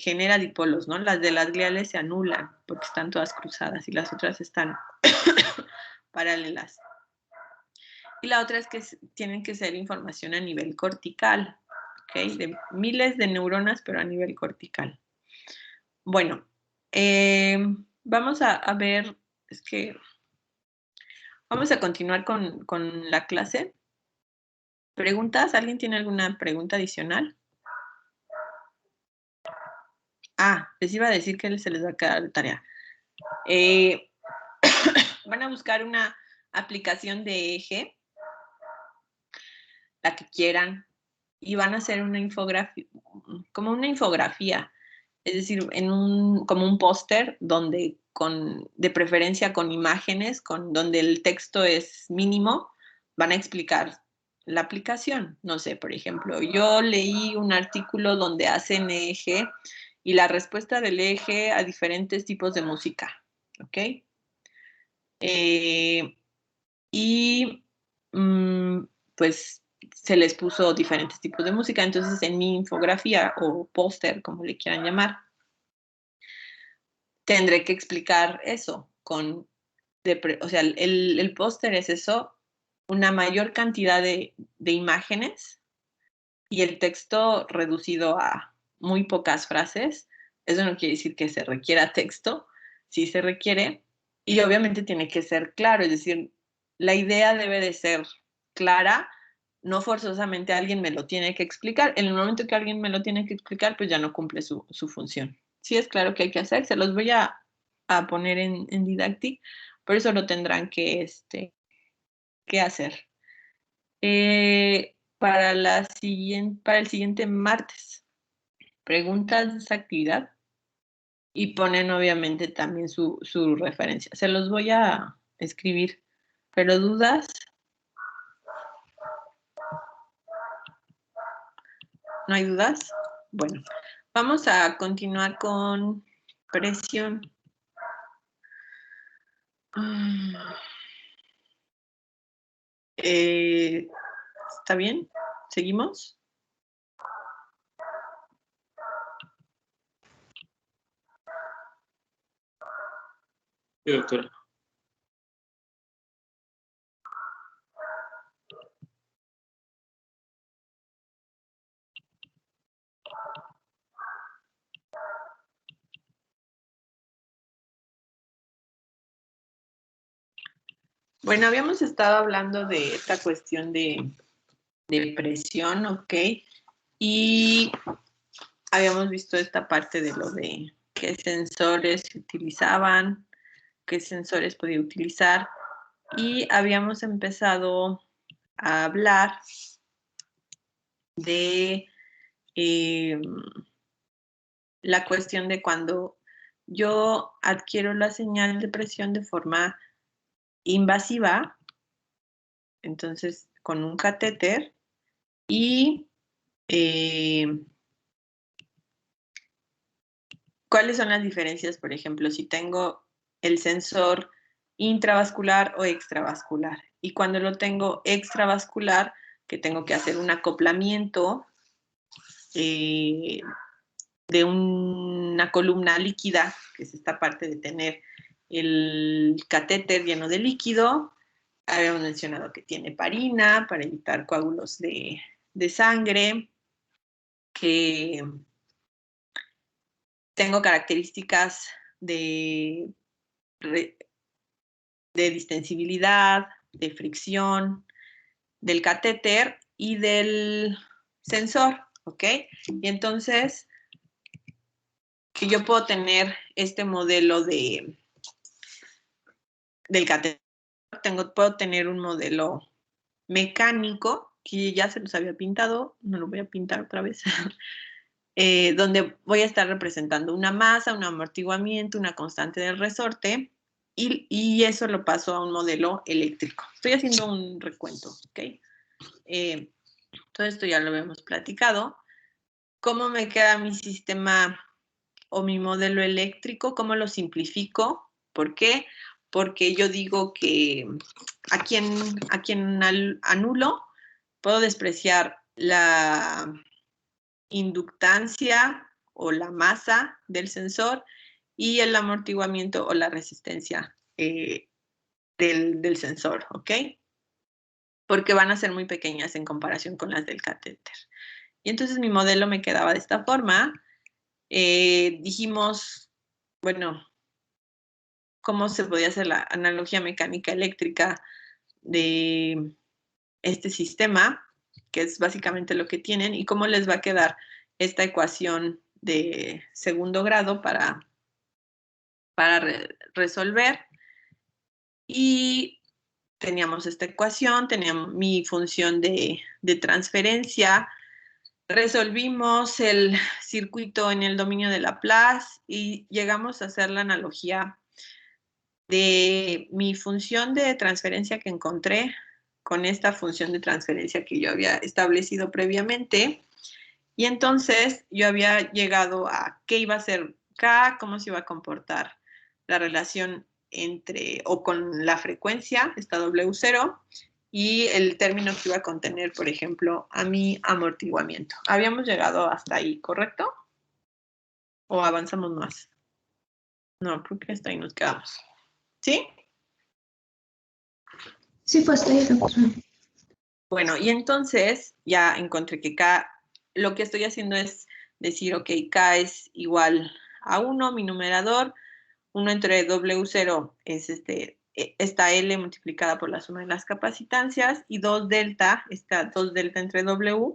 genera dipolos, ¿no? Las de las gliales se anulan porque están todas cruzadas y las otras están paralelas. Y la otra es que tienen que ser información a nivel cortical, ¿ok? De miles de neuronas, pero a nivel cortical. Bueno, vamos a ver, es que vamos a continuar con la clase. ¿Preguntas? ¿Alguien tiene alguna pregunta adicional? Ah, les iba a decir que se les va a quedar de tarea. Van a buscar una aplicación de eje, la que quieran, y van a hacer una infografía, como una infografía, es decir, como un póster donde de preferencia con imágenes, donde el texto es mínimo, van a explicar la aplicación. No sé, por ejemplo, yo leí un artículo donde hacen eje y la respuesta del eje a diferentes tipos de música, ¿ok? Y pues se les puso diferentes tipos de música. Entonces, en mi infografía o póster, como le quieran llamar, tendré que explicar eso o sea, el póster es eso, una mayor cantidad de imágenes y el texto reducido a muy pocas frases. Eso no quiere decir que se requiera texto, sí se requiere, y obviamente tiene que ser claro, es decir, la idea debe de ser clara, no forzosamente alguien me lo tiene que explicar. En el momento que alguien me lo tiene que explicar, pues ya no cumple su función. Sí es claro que hay que hacer, se los voy a poner en Didactic, por eso lo tendrán que hacer. Para el siguiente martes, preguntas de esa actividad y ponen obviamente también su referencia. Se los voy a escribir, pero dudas. ¿No hay dudas? Bueno, vamos a continuar con presión. ¿Está bien? ¿Seguimos? Sí, doctora. Bueno, habíamos estado hablando de esta cuestión de presión, ¿ok? Y habíamos visto esta parte de lo de qué sensores se utilizaban, qué sensores podía utilizar, y habíamos empezado a hablar de la cuestión de cuando yo adquiero la señal de presión de forma invasiva, entonces con un catéter, Y ¿cuáles son las diferencias, por ejemplo, si tengo el sensor intravascular o extravascular? Y cuando lo tengo extravascular, que tengo que hacer un acoplamiento de una columna líquida, que es esta parte de tener el catéter lleno de líquido. Habíamos mencionado que tiene heparina para evitar coágulos de sangre, que tengo características de distensibilidad, de fricción, del catéter y del sensor, ¿ok? Y entonces, que yo puedo tener este modelo del catéter, puedo tener un modelo mecánico, que ya se los había pintado, no lo voy a pintar otra vez, donde voy a estar representando una masa, un amortiguamiento, una constante del resorte, y eso lo paso a un modelo eléctrico. Estoy haciendo un recuento, ¿ok? Todo esto ya lo habíamos platicado. ¿Cómo me queda mi sistema o mi modelo eléctrico? ¿Cómo lo simplifico? ¿Por qué? Porque yo digo que a quien anulo, puedo despreciar la inductancia o la masa del sensor y el amortiguamiento o la resistencia del sensor, ¿ok? Porque van a ser muy pequeñas en comparación con las del catéter. Y entonces mi modelo me quedaba de esta forma. Dijimos, bueno, cómo se podía hacer la analogía mecánica eléctrica de este sistema, que es básicamente lo que tienen, y cómo les va a quedar esta ecuación de segundo grado para resolver. Y teníamos esta ecuación, teníamos mi función de transferencia, resolvimos el circuito en el dominio de Laplace y llegamos a hacer la analogía de mi función de transferencia que encontré con esta función de transferencia que yo había establecido previamente. Y entonces yo había llegado a qué iba a ser K, cómo se iba a comportar la relación entre o con la frecuencia, esta W0, y el término que iba a contener, por ejemplo, a mi amortiguamiento. Habíamos llegado hasta ahí, ¿correcto? ¿O avanzamos más? No, porque hasta ahí nos quedamos. ¿Sí? Sí, pues hasta ahí, doctora. Bueno, y entonces ya encontré que K, lo que estoy haciendo es decir, ok, K es igual a 1, mi numerador, 1 entre W0 es esta L multiplicada por la suma de las capacitancias, y 2 delta, esta 2 delta entre W,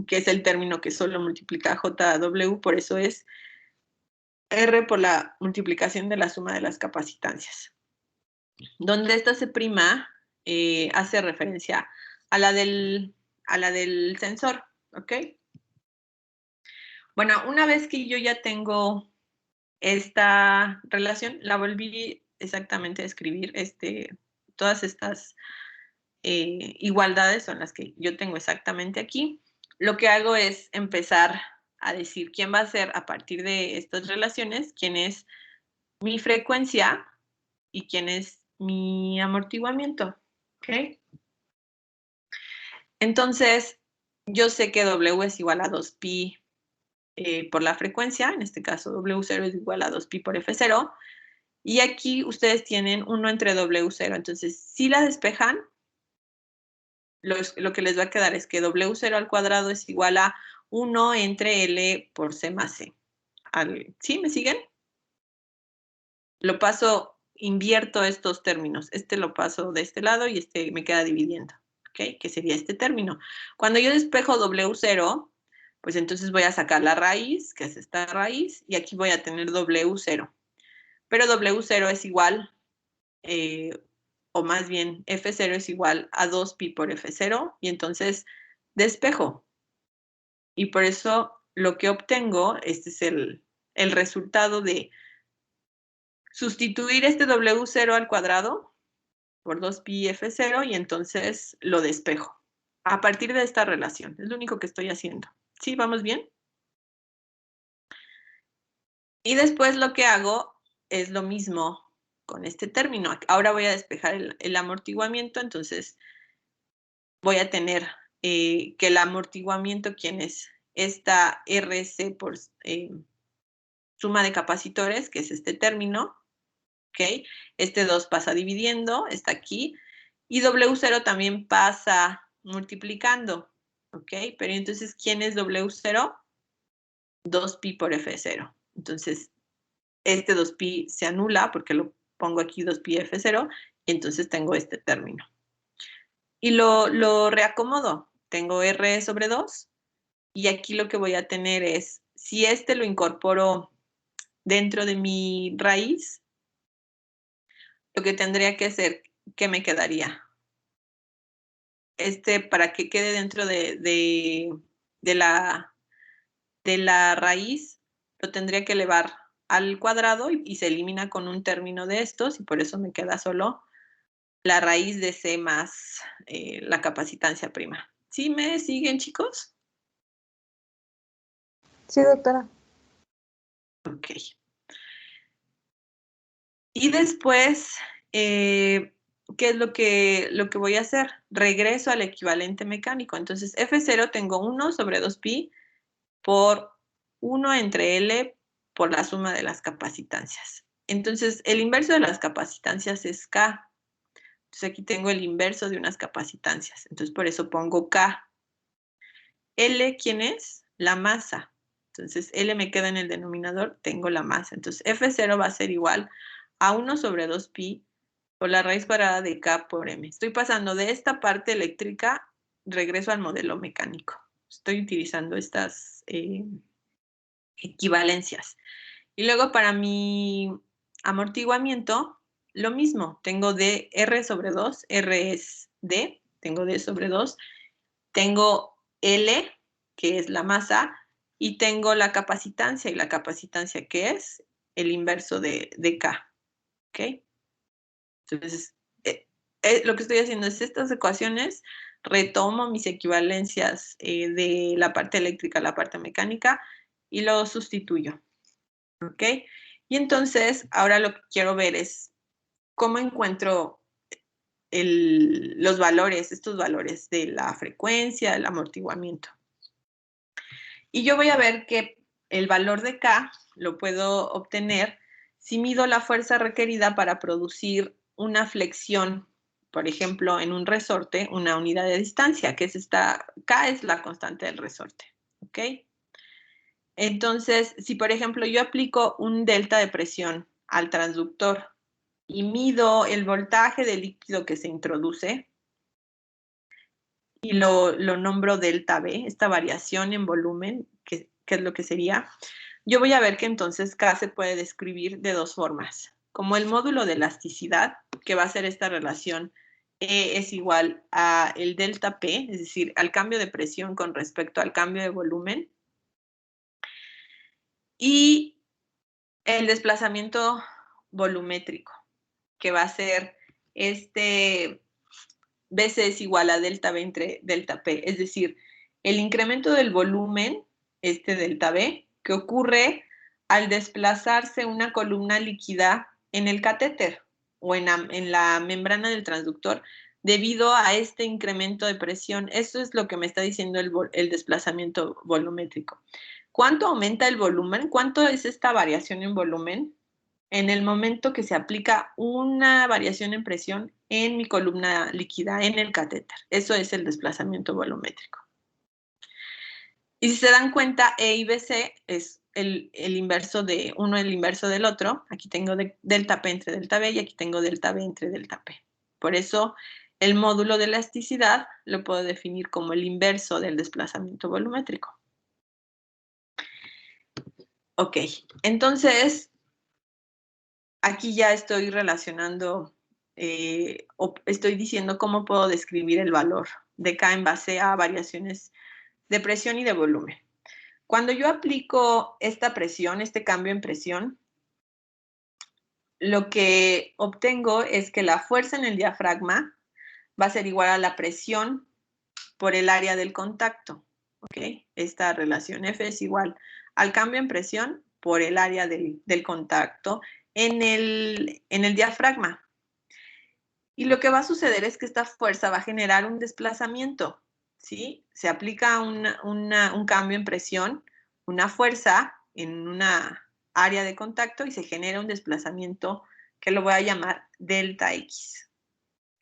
que es el término que solo multiplica JW, por eso es R por la multiplicación de la suma de las capacitancias. Donde esta C' hace referencia a la del sensor, ¿ok? Bueno, una vez que yo ya tengo esta relación, la volví exactamente a escribir, todas estas igualdades son las que yo tengo exactamente aquí. Lo que hago es empezar a decir quién va a ser a partir de estas relaciones, quién es mi frecuencia y quién es mi amortiguamiento, ¿ok? Entonces, yo sé que W es igual a 2pi por la frecuencia, en este caso W0 es igual a 2pi por F0, y aquí ustedes tienen 1 entre W0, entonces si la despejan, lo que les va a quedar es que W0 al cuadrado es igual a 1 entre L por C más C. ¿Sí? ¿Me siguen? Lo paso, invierto estos términos. Este lo paso de este lado y este me queda dividiendo, ¿ok? Que sería este término. Cuando yo despejo W0, pues entonces voy a sacar la raíz, que es esta raíz, y aquí voy a tener W0. Pero W0 es igual, o más bien F0 es igual a 2pi por F0, y entonces despejo. Y por eso lo que obtengo, este es el resultado de sustituir este W0 al cuadrado por 2pi F0 y entonces lo despejo. a partir de esta relación. Es lo único que estoy haciendo. ¿Sí? ¿Vamos bien? Y después lo que hago es lo mismo con este término. Ahora voy a despejar el amortiguamiento, entonces voy a tener que el amortiguamiento, ¿quién es? Esta RC por suma de capacitores, que es este término, ¿ok? Este 2 pasa dividiendo, está aquí, y W0 también pasa multiplicando, ¿ok? Pero entonces, ¿quién es W0? 2pi por F0. Entonces, este 2pi se anula porque lo pongo aquí 2pi F0, y entonces tengo este término. Y lo reacomodo. Tengo R sobre 2, y aquí lo que voy a tener es, si este lo incorporo dentro de mi raíz, lo que tendría que hacer, ¿qué me quedaría? Para que quede dentro de la raíz, lo tendría que elevar al cuadrado y se elimina con un término de estos, y por eso me queda solo la raíz de C más la capacitancia prima. ¿Sí me siguen, chicos? Sí, doctora. Ok. Y después, ¿qué es lo que voy a hacer? Regreso al equivalente mecánico. Entonces, F0 tengo 1 sobre 2pi por 1 entre L por la suma de las capacitancias. Entonces, el inverso de las capacitancias es K. Entonces, aquí tengo el inverso de unas capacitancias. Entonces, por eso pongo K. L, ¿quién es? La masa. Entonces, L me queda en el denominador, tengo la masa. Entonces, F0 va a ser igual a 1 sobre 2pi por la raíz cuadrada de K por M. Estoy pasando de esta parte eléctrica, regreso al modelo mecánico. Estoy utilizando estas equivalencias. Y luego para mi amortiguamiento, lo mismo. Tengo D, R sobre 2, R es D, tengo D sobre 2. Tengo L, que es la masa, y tengo la capacitancia. ¿Y la capacitancia qué es? El inverso de K. ¿Ok? Entonces, lo que estoy haciendo es estas ecuaciones, retomo mis equivalencias de la parte eléctrica a la parte mecánica y lo sustituyo. ¿Ok? Y entonces, ahora lo que quiero ver es cómo encuentro los valores, estos valores de la frecuencia, del amortiguamiento. Y yo voy a ver que el valor de K lo puedo obtener si mido la fuerza requerida para producir una flexión, por ejemplo, en un resorte, una unidad de distancia, que es esta, K es la constante del resorte, ¿ok? Entonces, si por ejemplo yo aplico un delta de presión al transductor y mido el voltaje del líquido que se introduce y lo nombro delta B, esta variación en volumen, que es lo que sería, yo voy a ver que entonces K se puede describir de dos formas, como el módulo de elasticidad, que va a ser esta relación E es igual a el delta P, es decir, al cambio de presión con respecto al cambio de volumen, y el desplazamiento volumétrico, que va a ser BC es igual a delta B entre delta P, es decir, el incremento del volumen, delta B, que ocurre al desplazarse una columna líquida en el catéter o en la membrana del transductor debido a este incremento de presión. Eso es lo que me está diciendo el desplazamiento volumétrico. ¿Cuánto aumenta el volumen? ¿Cuánto es esta variación en volumen? En el momento que se aplica una variación en presión en mi columna líquida, en el catéter. Eso es el desplazamiento volumétrico. Y si se dan cuenta, E y BC es el inverso de uno, el inverso del otro. Aquí tengo delta P entre delta B y aquí tengo delta B entre delta P. Por eso, el módulo de elasticidad lo puedo definir como el inverso del desplazamiento volumétrico. Ok, entonces, aquí ya estoy relacionando, o estoy diciendo cómo puedo describir el valor de K en base a variaciones de presión y de volumen. Cuando yo aplico esta presión, este cambio en presión, lo que obtengo es que la fuerza en el diafragma va a ser igual a la presión por el área del contacto. ¿Ok? Esta relación F es igual al cambio en presión por el área del contacto en el diafragma. Y lo que va a suceder es que esta fuerza va a generar un desplazamiento, ¿sí? Se aplica un cambio en presión, una fuerza en una área de contacto y se genera un desplazamiento que lo voy a llamar delta X,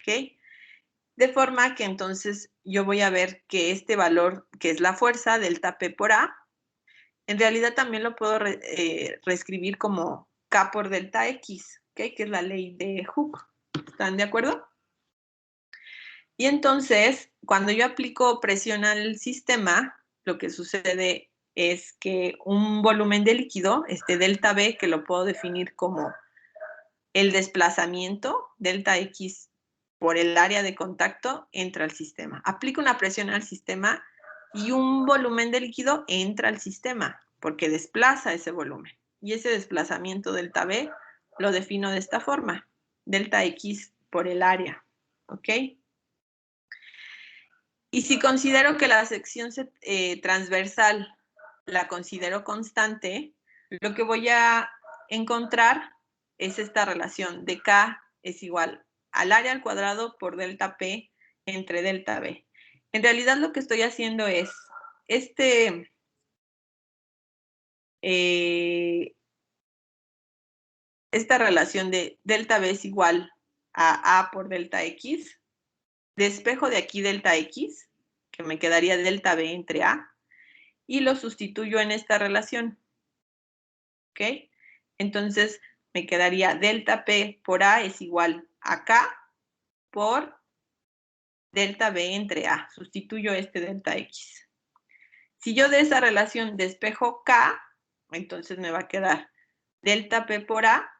¿ok? De forma que entonces yo voy a ver que este valor, que es la fuerza, delta P por A, en realidad también lo puedo reescribir como K por delta X, ¿ok? Que es la ley de Hooke. ¿Están de acuerdo? Y entonces, cuando yo aplico presión al sistema, lo que sucede es que un volumen de líquido, este delta B, que lo puedo definir como el desplazamiento, delta X por el área de contacto, entra al sistema. Aplico una presión al sistema y un volumen de líquido entra al sistema, porque desplaza ese volumen. Y ese desplazamiento delta B lo defino de esta forma, delta X por el área, ¿ok? Y si considero que la sección transversal la considero constante, lo que voy a encontrar es esta relación de K es igual al área al cuadrado por delta P entre delta B. En realidad lo que estoy haciendo es esta relación de delta B es igual a A por delta X. Despejo de aquí delta X, que me quedaría delta B entre A, y lo sustituyo en esta relación. ¿Ok? Entonces me quedaría delta P por A es igual a K por delta B entre A. Sustituyo este delta X. Si yo de esa relación despejo K, entonces me va a quedar delta P por A.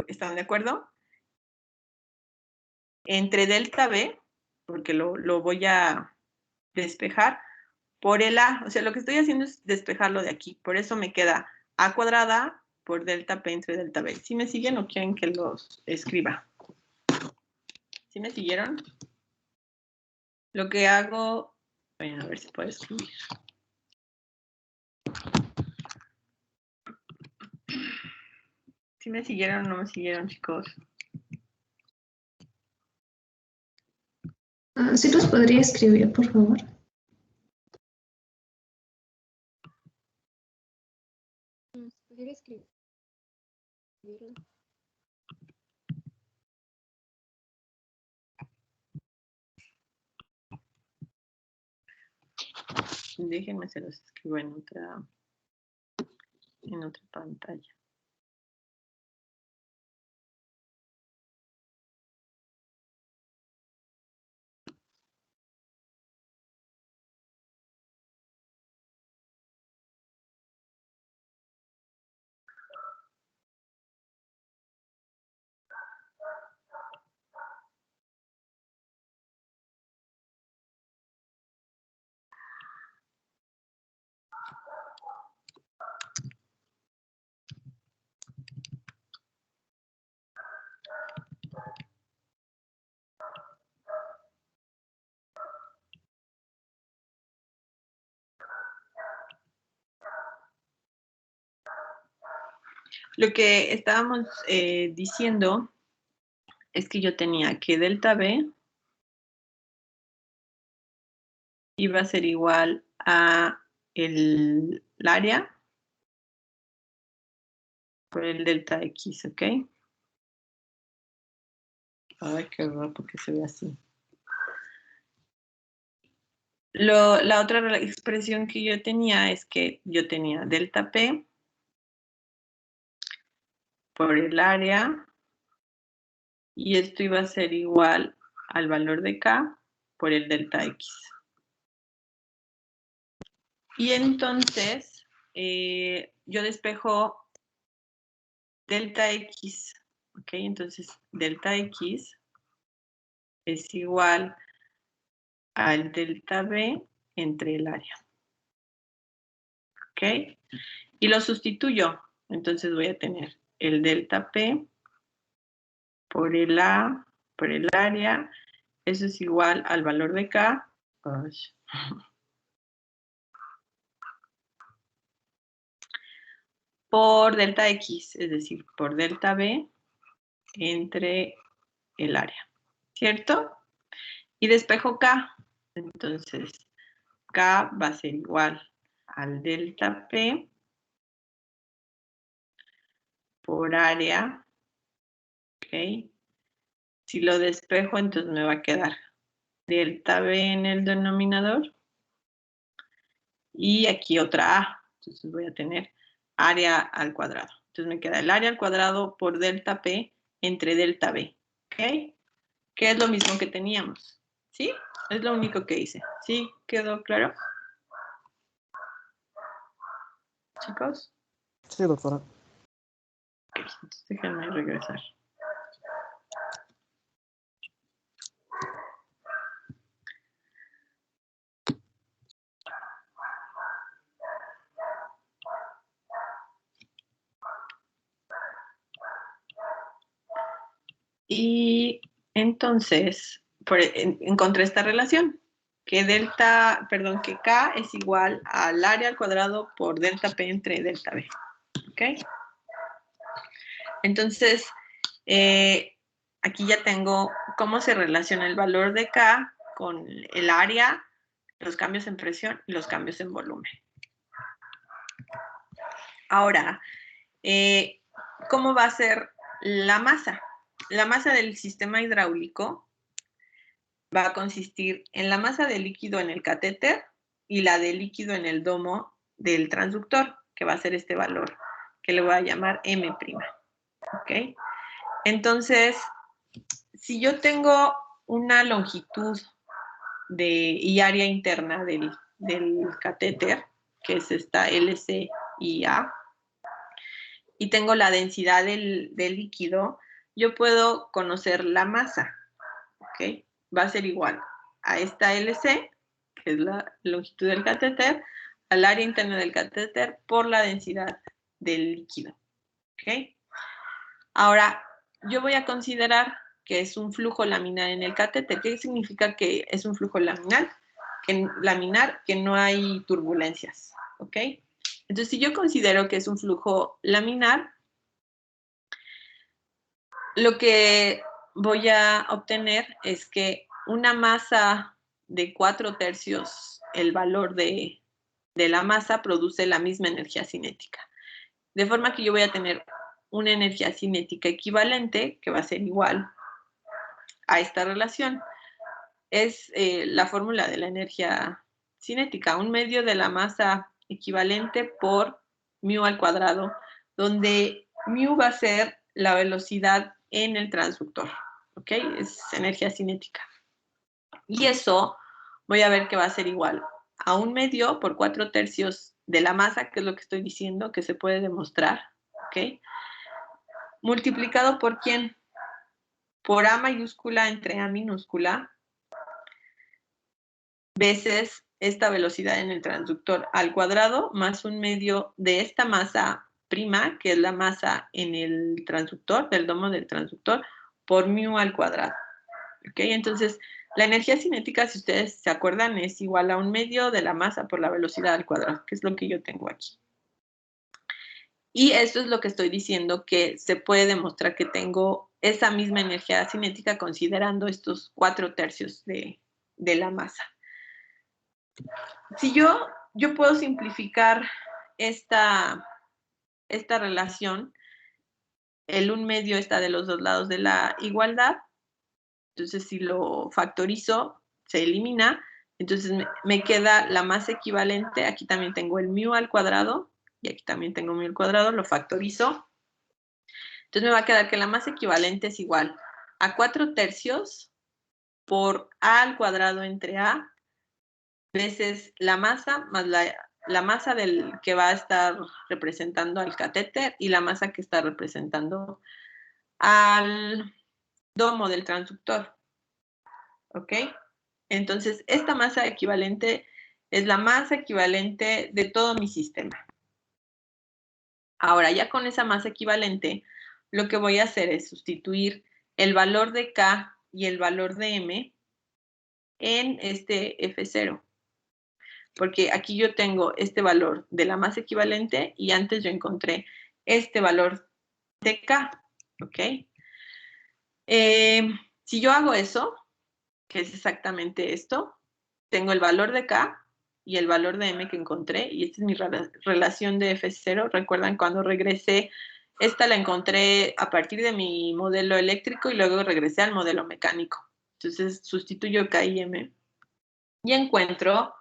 ¿Están de acuerdo? Entre delta B, porque lo voy a despejar, por el A. O sea, lo que estoy haciendo es despejarlo de aquí. Por eso me queda A cuadrada por delta P entre delta B. ¿Sí me siguen o quieren que los escriba? ¿Sí me siguieron? Lo que hago... Bueno, a ver si puedo escribir. ¿Sí me siguieron o no me siguieron, chicos? ¿Sí los podría escribir, por favor? ¿Podría escribir? Déjenme se los escribo en otra pantalla. Lo que estábamos diciendo es que yo tenía que delta B iba a ser igual a el área por el delta X, ¿ok? Ay, qué horror, porque se ve así. La otra expresión que yo tenía es que yo tenía delta P por el área y esto iba a ser igual al valor de K por el delta X. Y entonces yo despejo delta X, ¿ok? Entonces delta X es igual al delta B entre el área. ¿Ok? Y lo sustituyo. Entonces voy a tener el delta P por el A, por el área, Eso es igual al valor de K. Por delta X, es decir, por delta B entre el área, ¿cierto? Y despejo K, entonces K va a ser igual al delta P por área, ¿ok? Si lo despejo, entonces me va a quedar delta B en el denominador y aquí otra A, entonces voy a tener área al cuadrado. Entonces me queda el área al cuadrado por delta P entre delta B, ¿ok? Que es lo mismo que teníamos, ¿sí? Es lo único que hice. ¿Sí? ¿Quedó claro? ¿Chicos? Sí, doctora. Ok, entonces déjenme regresar. Y entonces encontré esta relación, que que K es igual al área al cuadrado por delta P entre delta B. ¿Ok? Entonces, aquí ya tengo cómo se relaciona el valor de K con el área, los cambios en presión y los cambios en volumen. Ahora, ¿cómo va a ser la masa? La masa del sistema hidráulico va a consistir en la masa de líquido en el catéter y la de líquido en el domo del transductor, que va a ser este valor, que le voy a llamar M'. ¿Ok? Entonces, si yo tengo una longitud y área interna del catéter, que es esta LC y A, y tengo la densidad del líquido, yo puedo conocer la masa, ¿ok? Va a ser igual a esta LC, que es la longitud del catéter, al área interna del catéter por la densidad del líquido, ¿ok? Ahora, yo voy a considerar que es un flujo laminar en el catéter. ¿Qué significa que es un flujo laminar? Que no hay turbulencias, ¿ok? Entonces, si yo considero que es un flujo laminar, lo que voy a obtener es que una masa de 4/3, el valor de la masa produce la misma energía cinética. De forma que yo voy a tener una energía cinética equivalente, que va a ser igual a esta relación. Es la fórmula de la energía cinética, 1/2 de la masa equivalente por mu al cuadrado, donde mu va a ser la velocidad en el transductor, ¿ok? Es energía cinética. Y eso voy a ver que va a ser igual a 1/2 por 4/3 de la masa, que es lo que estoy diciendo, que se puede demostrar, ¿ok? Multiplicado por ¿quién? Por A mayúscula entre A minúscula, veces esta velocidad en el transductor al cuadrado, más 1/2 de esta masa prima, que es la masa en el transductor, del domo del transductor, por mu al cuadrado. ¿Ok? Entonces, la energía cinética, si ustedes se acuerdan, es igual a 1/2 de la masa por la velocidad al cuadrado, que es lo que yo tengo aquí. Y esto es lo que estoy diciendo, que se puede demostrar que tengo esa misma energía cinética considerando estos 4/3 de la masa. Si yo puedo simplificar esta relación, el 1/2 está de los dos lados de la igualdad, entonces si lo factorizo, se elimina, entonces me queda la masa equivalente, aquí también tengo el mu al cuadrado, y aquí también tengo mu al cuadrado, lo factorizo, entonces me va a quedar que la masa equivalente es igual a 4/3 por A al cuadrado entre A, veces la masa más la masa del que va a estar representando al catéter y la masa que está representando al domo del transductor. ¿Ok? Entonces, esta masa equivalente es la masa equivalente de todo mi sistema. Ahora, ya con esa masa equivalente, lo que voy a hacer es sustituir el valor de K y el valor de M en este F0. Porque aquí yo tengo este valor de la masa equivalente y antes yo encontré este valor de K, ¿ok? Si yo hago eso, que es exactamente esto, tengo el valor de K y el valor de M que encontré, y esta es mi relación de F0. Recuerdan cuando regresé, esta la encontré a partir de mi modelo eléctrico y luego regresé al modelo mecánico. Entonces sustituyo K y M y encuentro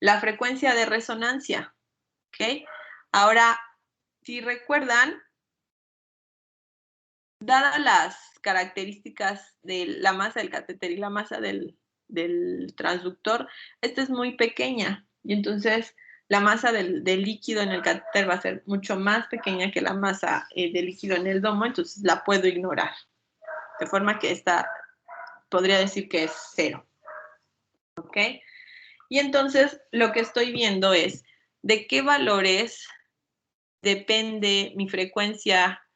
la frecuencia de resonancia, ¿ok? Ahora, si recuerdan, dadas las características de la masa del catéter y la masa del transductor, esta es muy pequeña y entonces la masa del líquido en el catéter va a ser mucho más pequeña que la masa del líquido en el domo, entonces la puedo ignorar. De forma que esta podría decir que es 0. ¿Ok? Y entonces lo que estoy viendo es de qué valores depende mi frecuencia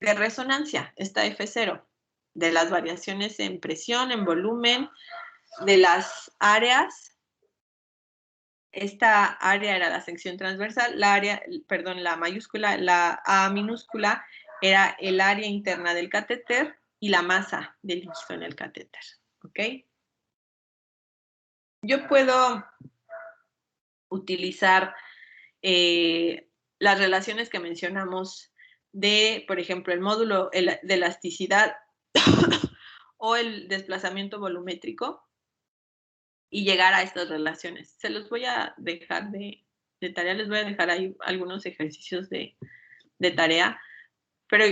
de resonancia, esta F0, de las variaciones en presión, en volumen, de las áreas. Esta área era la sección transversal, la mayúscula, la A minúscula era el área interna del catéter y la masa del líquido en el catéter, ¿ok? Yo puedo utilizar las relaciones que mencionamos de, por ejemplo, el módulo de elasticidad o el desplazamiento volumétrico y llegar a estas relaciones. Se los voy a dejar de tarea, les voy a dejar ahí algunos ejercicios de tarea, pero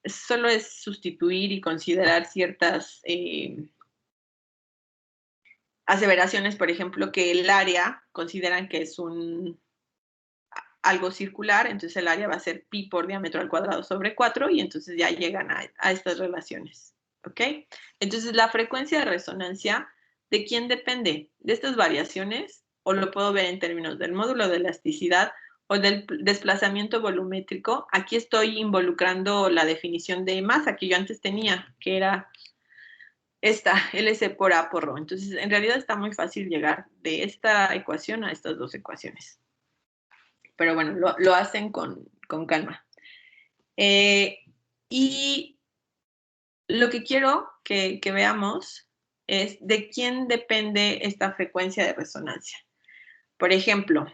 solo es sustituir y considerar ciertas aseveraciones, por ejemplo, que el área consideran que es algo circular, entonces el área va a ser pi por diámetro al cuadrado sobre 4 y entonces ya llegan a estas relaciones, ¿ok? Entonces la frecuencia de resonancia, ¿de quién depende? ¿De estas variaciones? O lo puedo ver en términos del módulo de elasticidad o del desplazamiento volumétrico. Aquí estoy involucrando la definición de masa que yo antes tenía, que era esta, LC por A por Rho. Entonces, en realidad está muy fácil llegar de esta ecuación a estas dos ecuaciones. Pero bueno, lo hacen con calma. Y lo que quiero que veamos es de quién depende esta frecuencia de resonancia. Por ejemplo,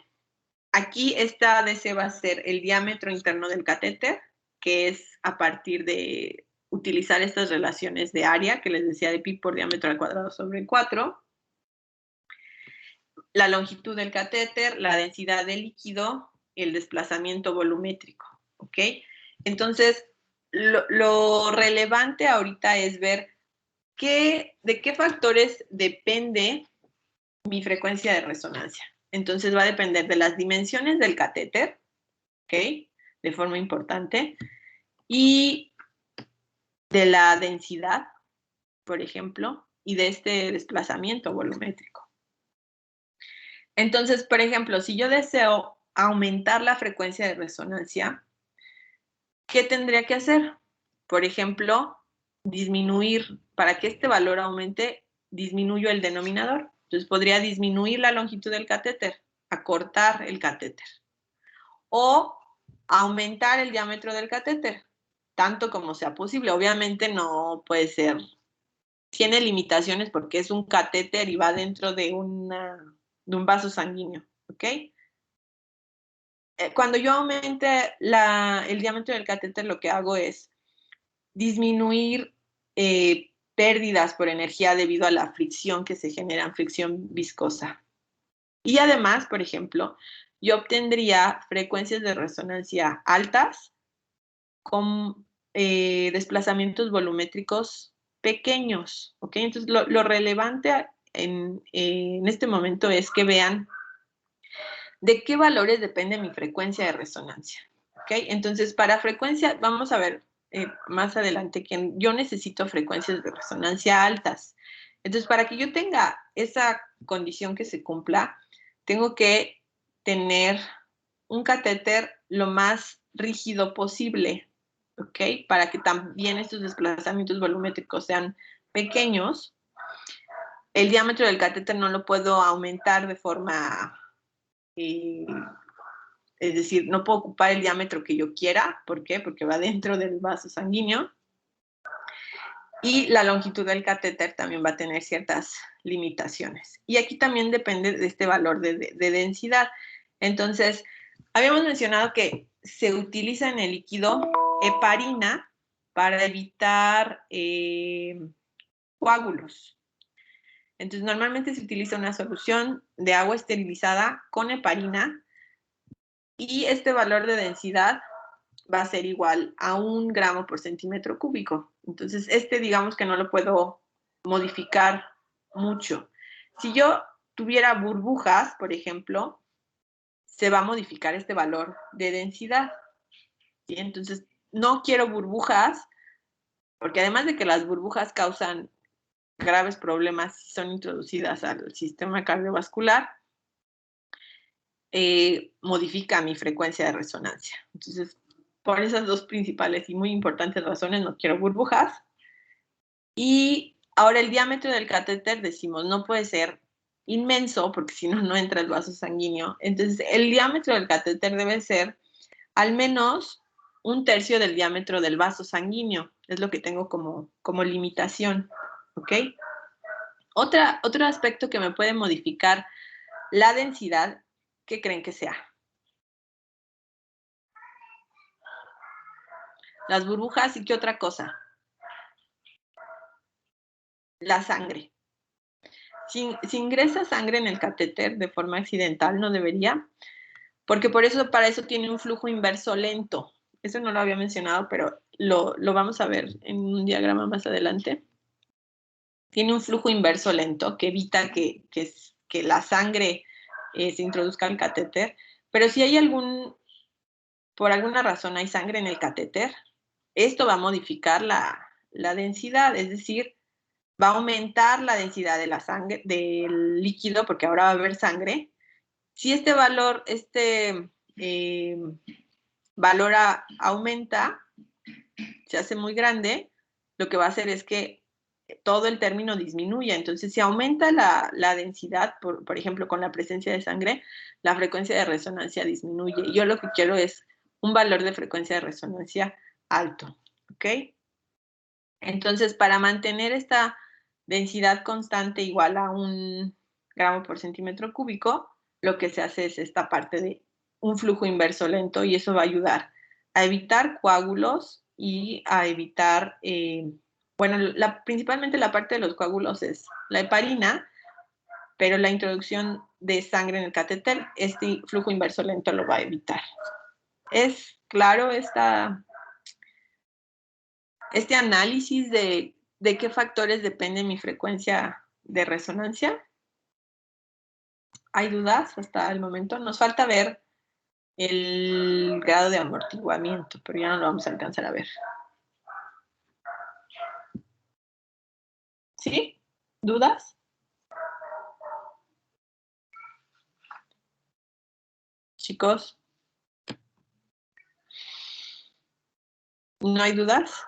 aquí esta DC va a ser el diámetro interno del catéter, que es a partir de utilizar estas relaciones de área, que les decía de pi por diámetro al cuadrado sobre 4. La longitud del catéter, la densidad del líquido, el desplazamiento volumétrico, ¿ok? Entonces, lo relevante ahorita es ver de qué factores depende mi frecuencia de resonancia. Entonces, va a depender de las dimensiones del catéter, ¿ok? De forma importante, y de la densidad, por ejemplo, y de este desplazamiento volumétrico. Entonces, por ejemplo, si yo deseo aumentar la frecuencia de resonancia, ¿qué tendría que hacer? Por ejemplo, disminuir, para que este valor aumente, disminuyo el denominador. Entonces, podría disminuir la longitud del catéter, acortar el catéter. O aumentar el diámetro del catéter, tanto como sea posible. Obviamente no puede ser, tiene limitaciones porque es un catéter y va dentro de un vaso sanguíneo, ¿ok? Cuando yo aumente el diámetro del catéter, lo que hago es disminuir pérdidas por energía debido a la fricción que se genera, fricción viscosa. Y además, por ejemplo, yo obtendría frecuencias de resonancia altas con desplazamientos volumétricos pequeños, ¿ok? Entonces, lo relevante en este momento es que vean de qué valores depende mi frecuencia de resonancia, ¿ok? Entonces, para frecuencia, vamos a ver más adelante que yo necesito frecuencias de resonancia altas. Entonces, para que yo tenga esa condición que se cumpla, tengo que tener un catéter lo más rígido posible, ¿ok? Para que también estos desplazamientos volumétricos sean pequeños. el diámetro del catéter no lo puedo aumentar de forma, es decir, no puedo ocupar el diámetro que yo quiera. ¿Por qué? Porque va dentro del vaso sanguíneo. Y la longitud del catéter también va a tener ciertas limitaciones. Y aquí también depende de este valor de densidad. Entonces, habíamos mencionado que se utiliza en el líquido heparina para evitar coágulos. Entonces, normalmente se utiliza una solución de agua esterilizada con heparina y este valor de densidad va a ser igual a 1 gramo por centímetro cúbico. Entonces, digamos que no lo puedo modificar mucho. Si yo tuviera burbujas, por ejemplo, se va a modificar este valor de densidad. ¿Sí? Entonces, no quiero burbujas, porque además de que las burbujas causan graves problemas si son introducidas al sistema cardiovascular, modifica mi frecuencia de resonancia. Entonces, por esas dos principales y muy importantes razones, no quiero burbujas. Y ahora el diámetro del catéter, decimos, no puede ser inmenso, porque si no, no entra el vaso sanguíneo. Entonces, el diámetro del catéter debe ser al menos 1/3 del diámetro del vaso sanguíneo. Es lo que tengo como limitación. ¿Ok? Otro aspecto que me puede modificar la densidad, ¿qué creen que sea? Las burbujas y ¿qué otra cosa? La sangre. Si ingresa sangre en el catéter de forma accidental, no debería, porque para eso tiene un flujo inverso lento. Eso no lo había mencionado, pero lo vamos a ver en un diagrama más adelante. Tiene un flujo inverso lento que evita que la sangre se introduzca al catéter, pero si hay por alguna razón hay sangre en el catéter, esto va a modificar la densidad, es decir, va a aumentar la densidad de la sangre, del líquido, porque ahora va a haber sangre. Si este valor aumenta, se hace muy grande, lo que va a hacer es que todo el término disminuya. Entonces, si aumenta la densidad, por ejemplo, con la presencia de sangre, la frecuencia de resonancia disminuye. Yo lo que quiero es un valor de frecuencia de resonancia alto. ¿Ok? Entonces, para mantener esta densidad constante igual a 1 gramo por centímetro cúbico, lo que se hace es esta parte de un flujo inverso lento y eso va a ayudar a evitar coágulos y a evitar, principalmente la parte de los coágulos es la heparina, pero la introducción de sangre en el catéter, este flujo inverso lento lo va a evitar. ¿Es claro este análisis de qué factores depende mi frecuencia de resonancia? ¿Hay dudas hasta el momento? Nos falta ver el grado de amortiguamiento, pero ya no lo vamos a alcanzar a ver. ¿Sí? ¿Dudas? Chicos, ¿no hay dudas?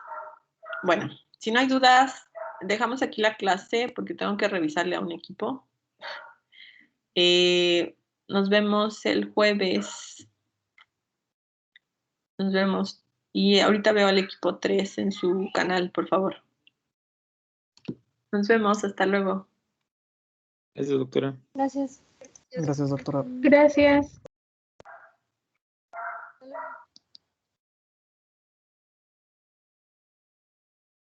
Bueno, si no hay dudas, dejamos aquí la clase porque tengo que revisarle a un equipo. Nos vemos el jueves. Nos vemos. Y ahorita veo al equipo 3 en su canal, por favor. Nos vemos. Hasta luego. Gracias, doctora. Gracias. Gracias, doctora. Gracias.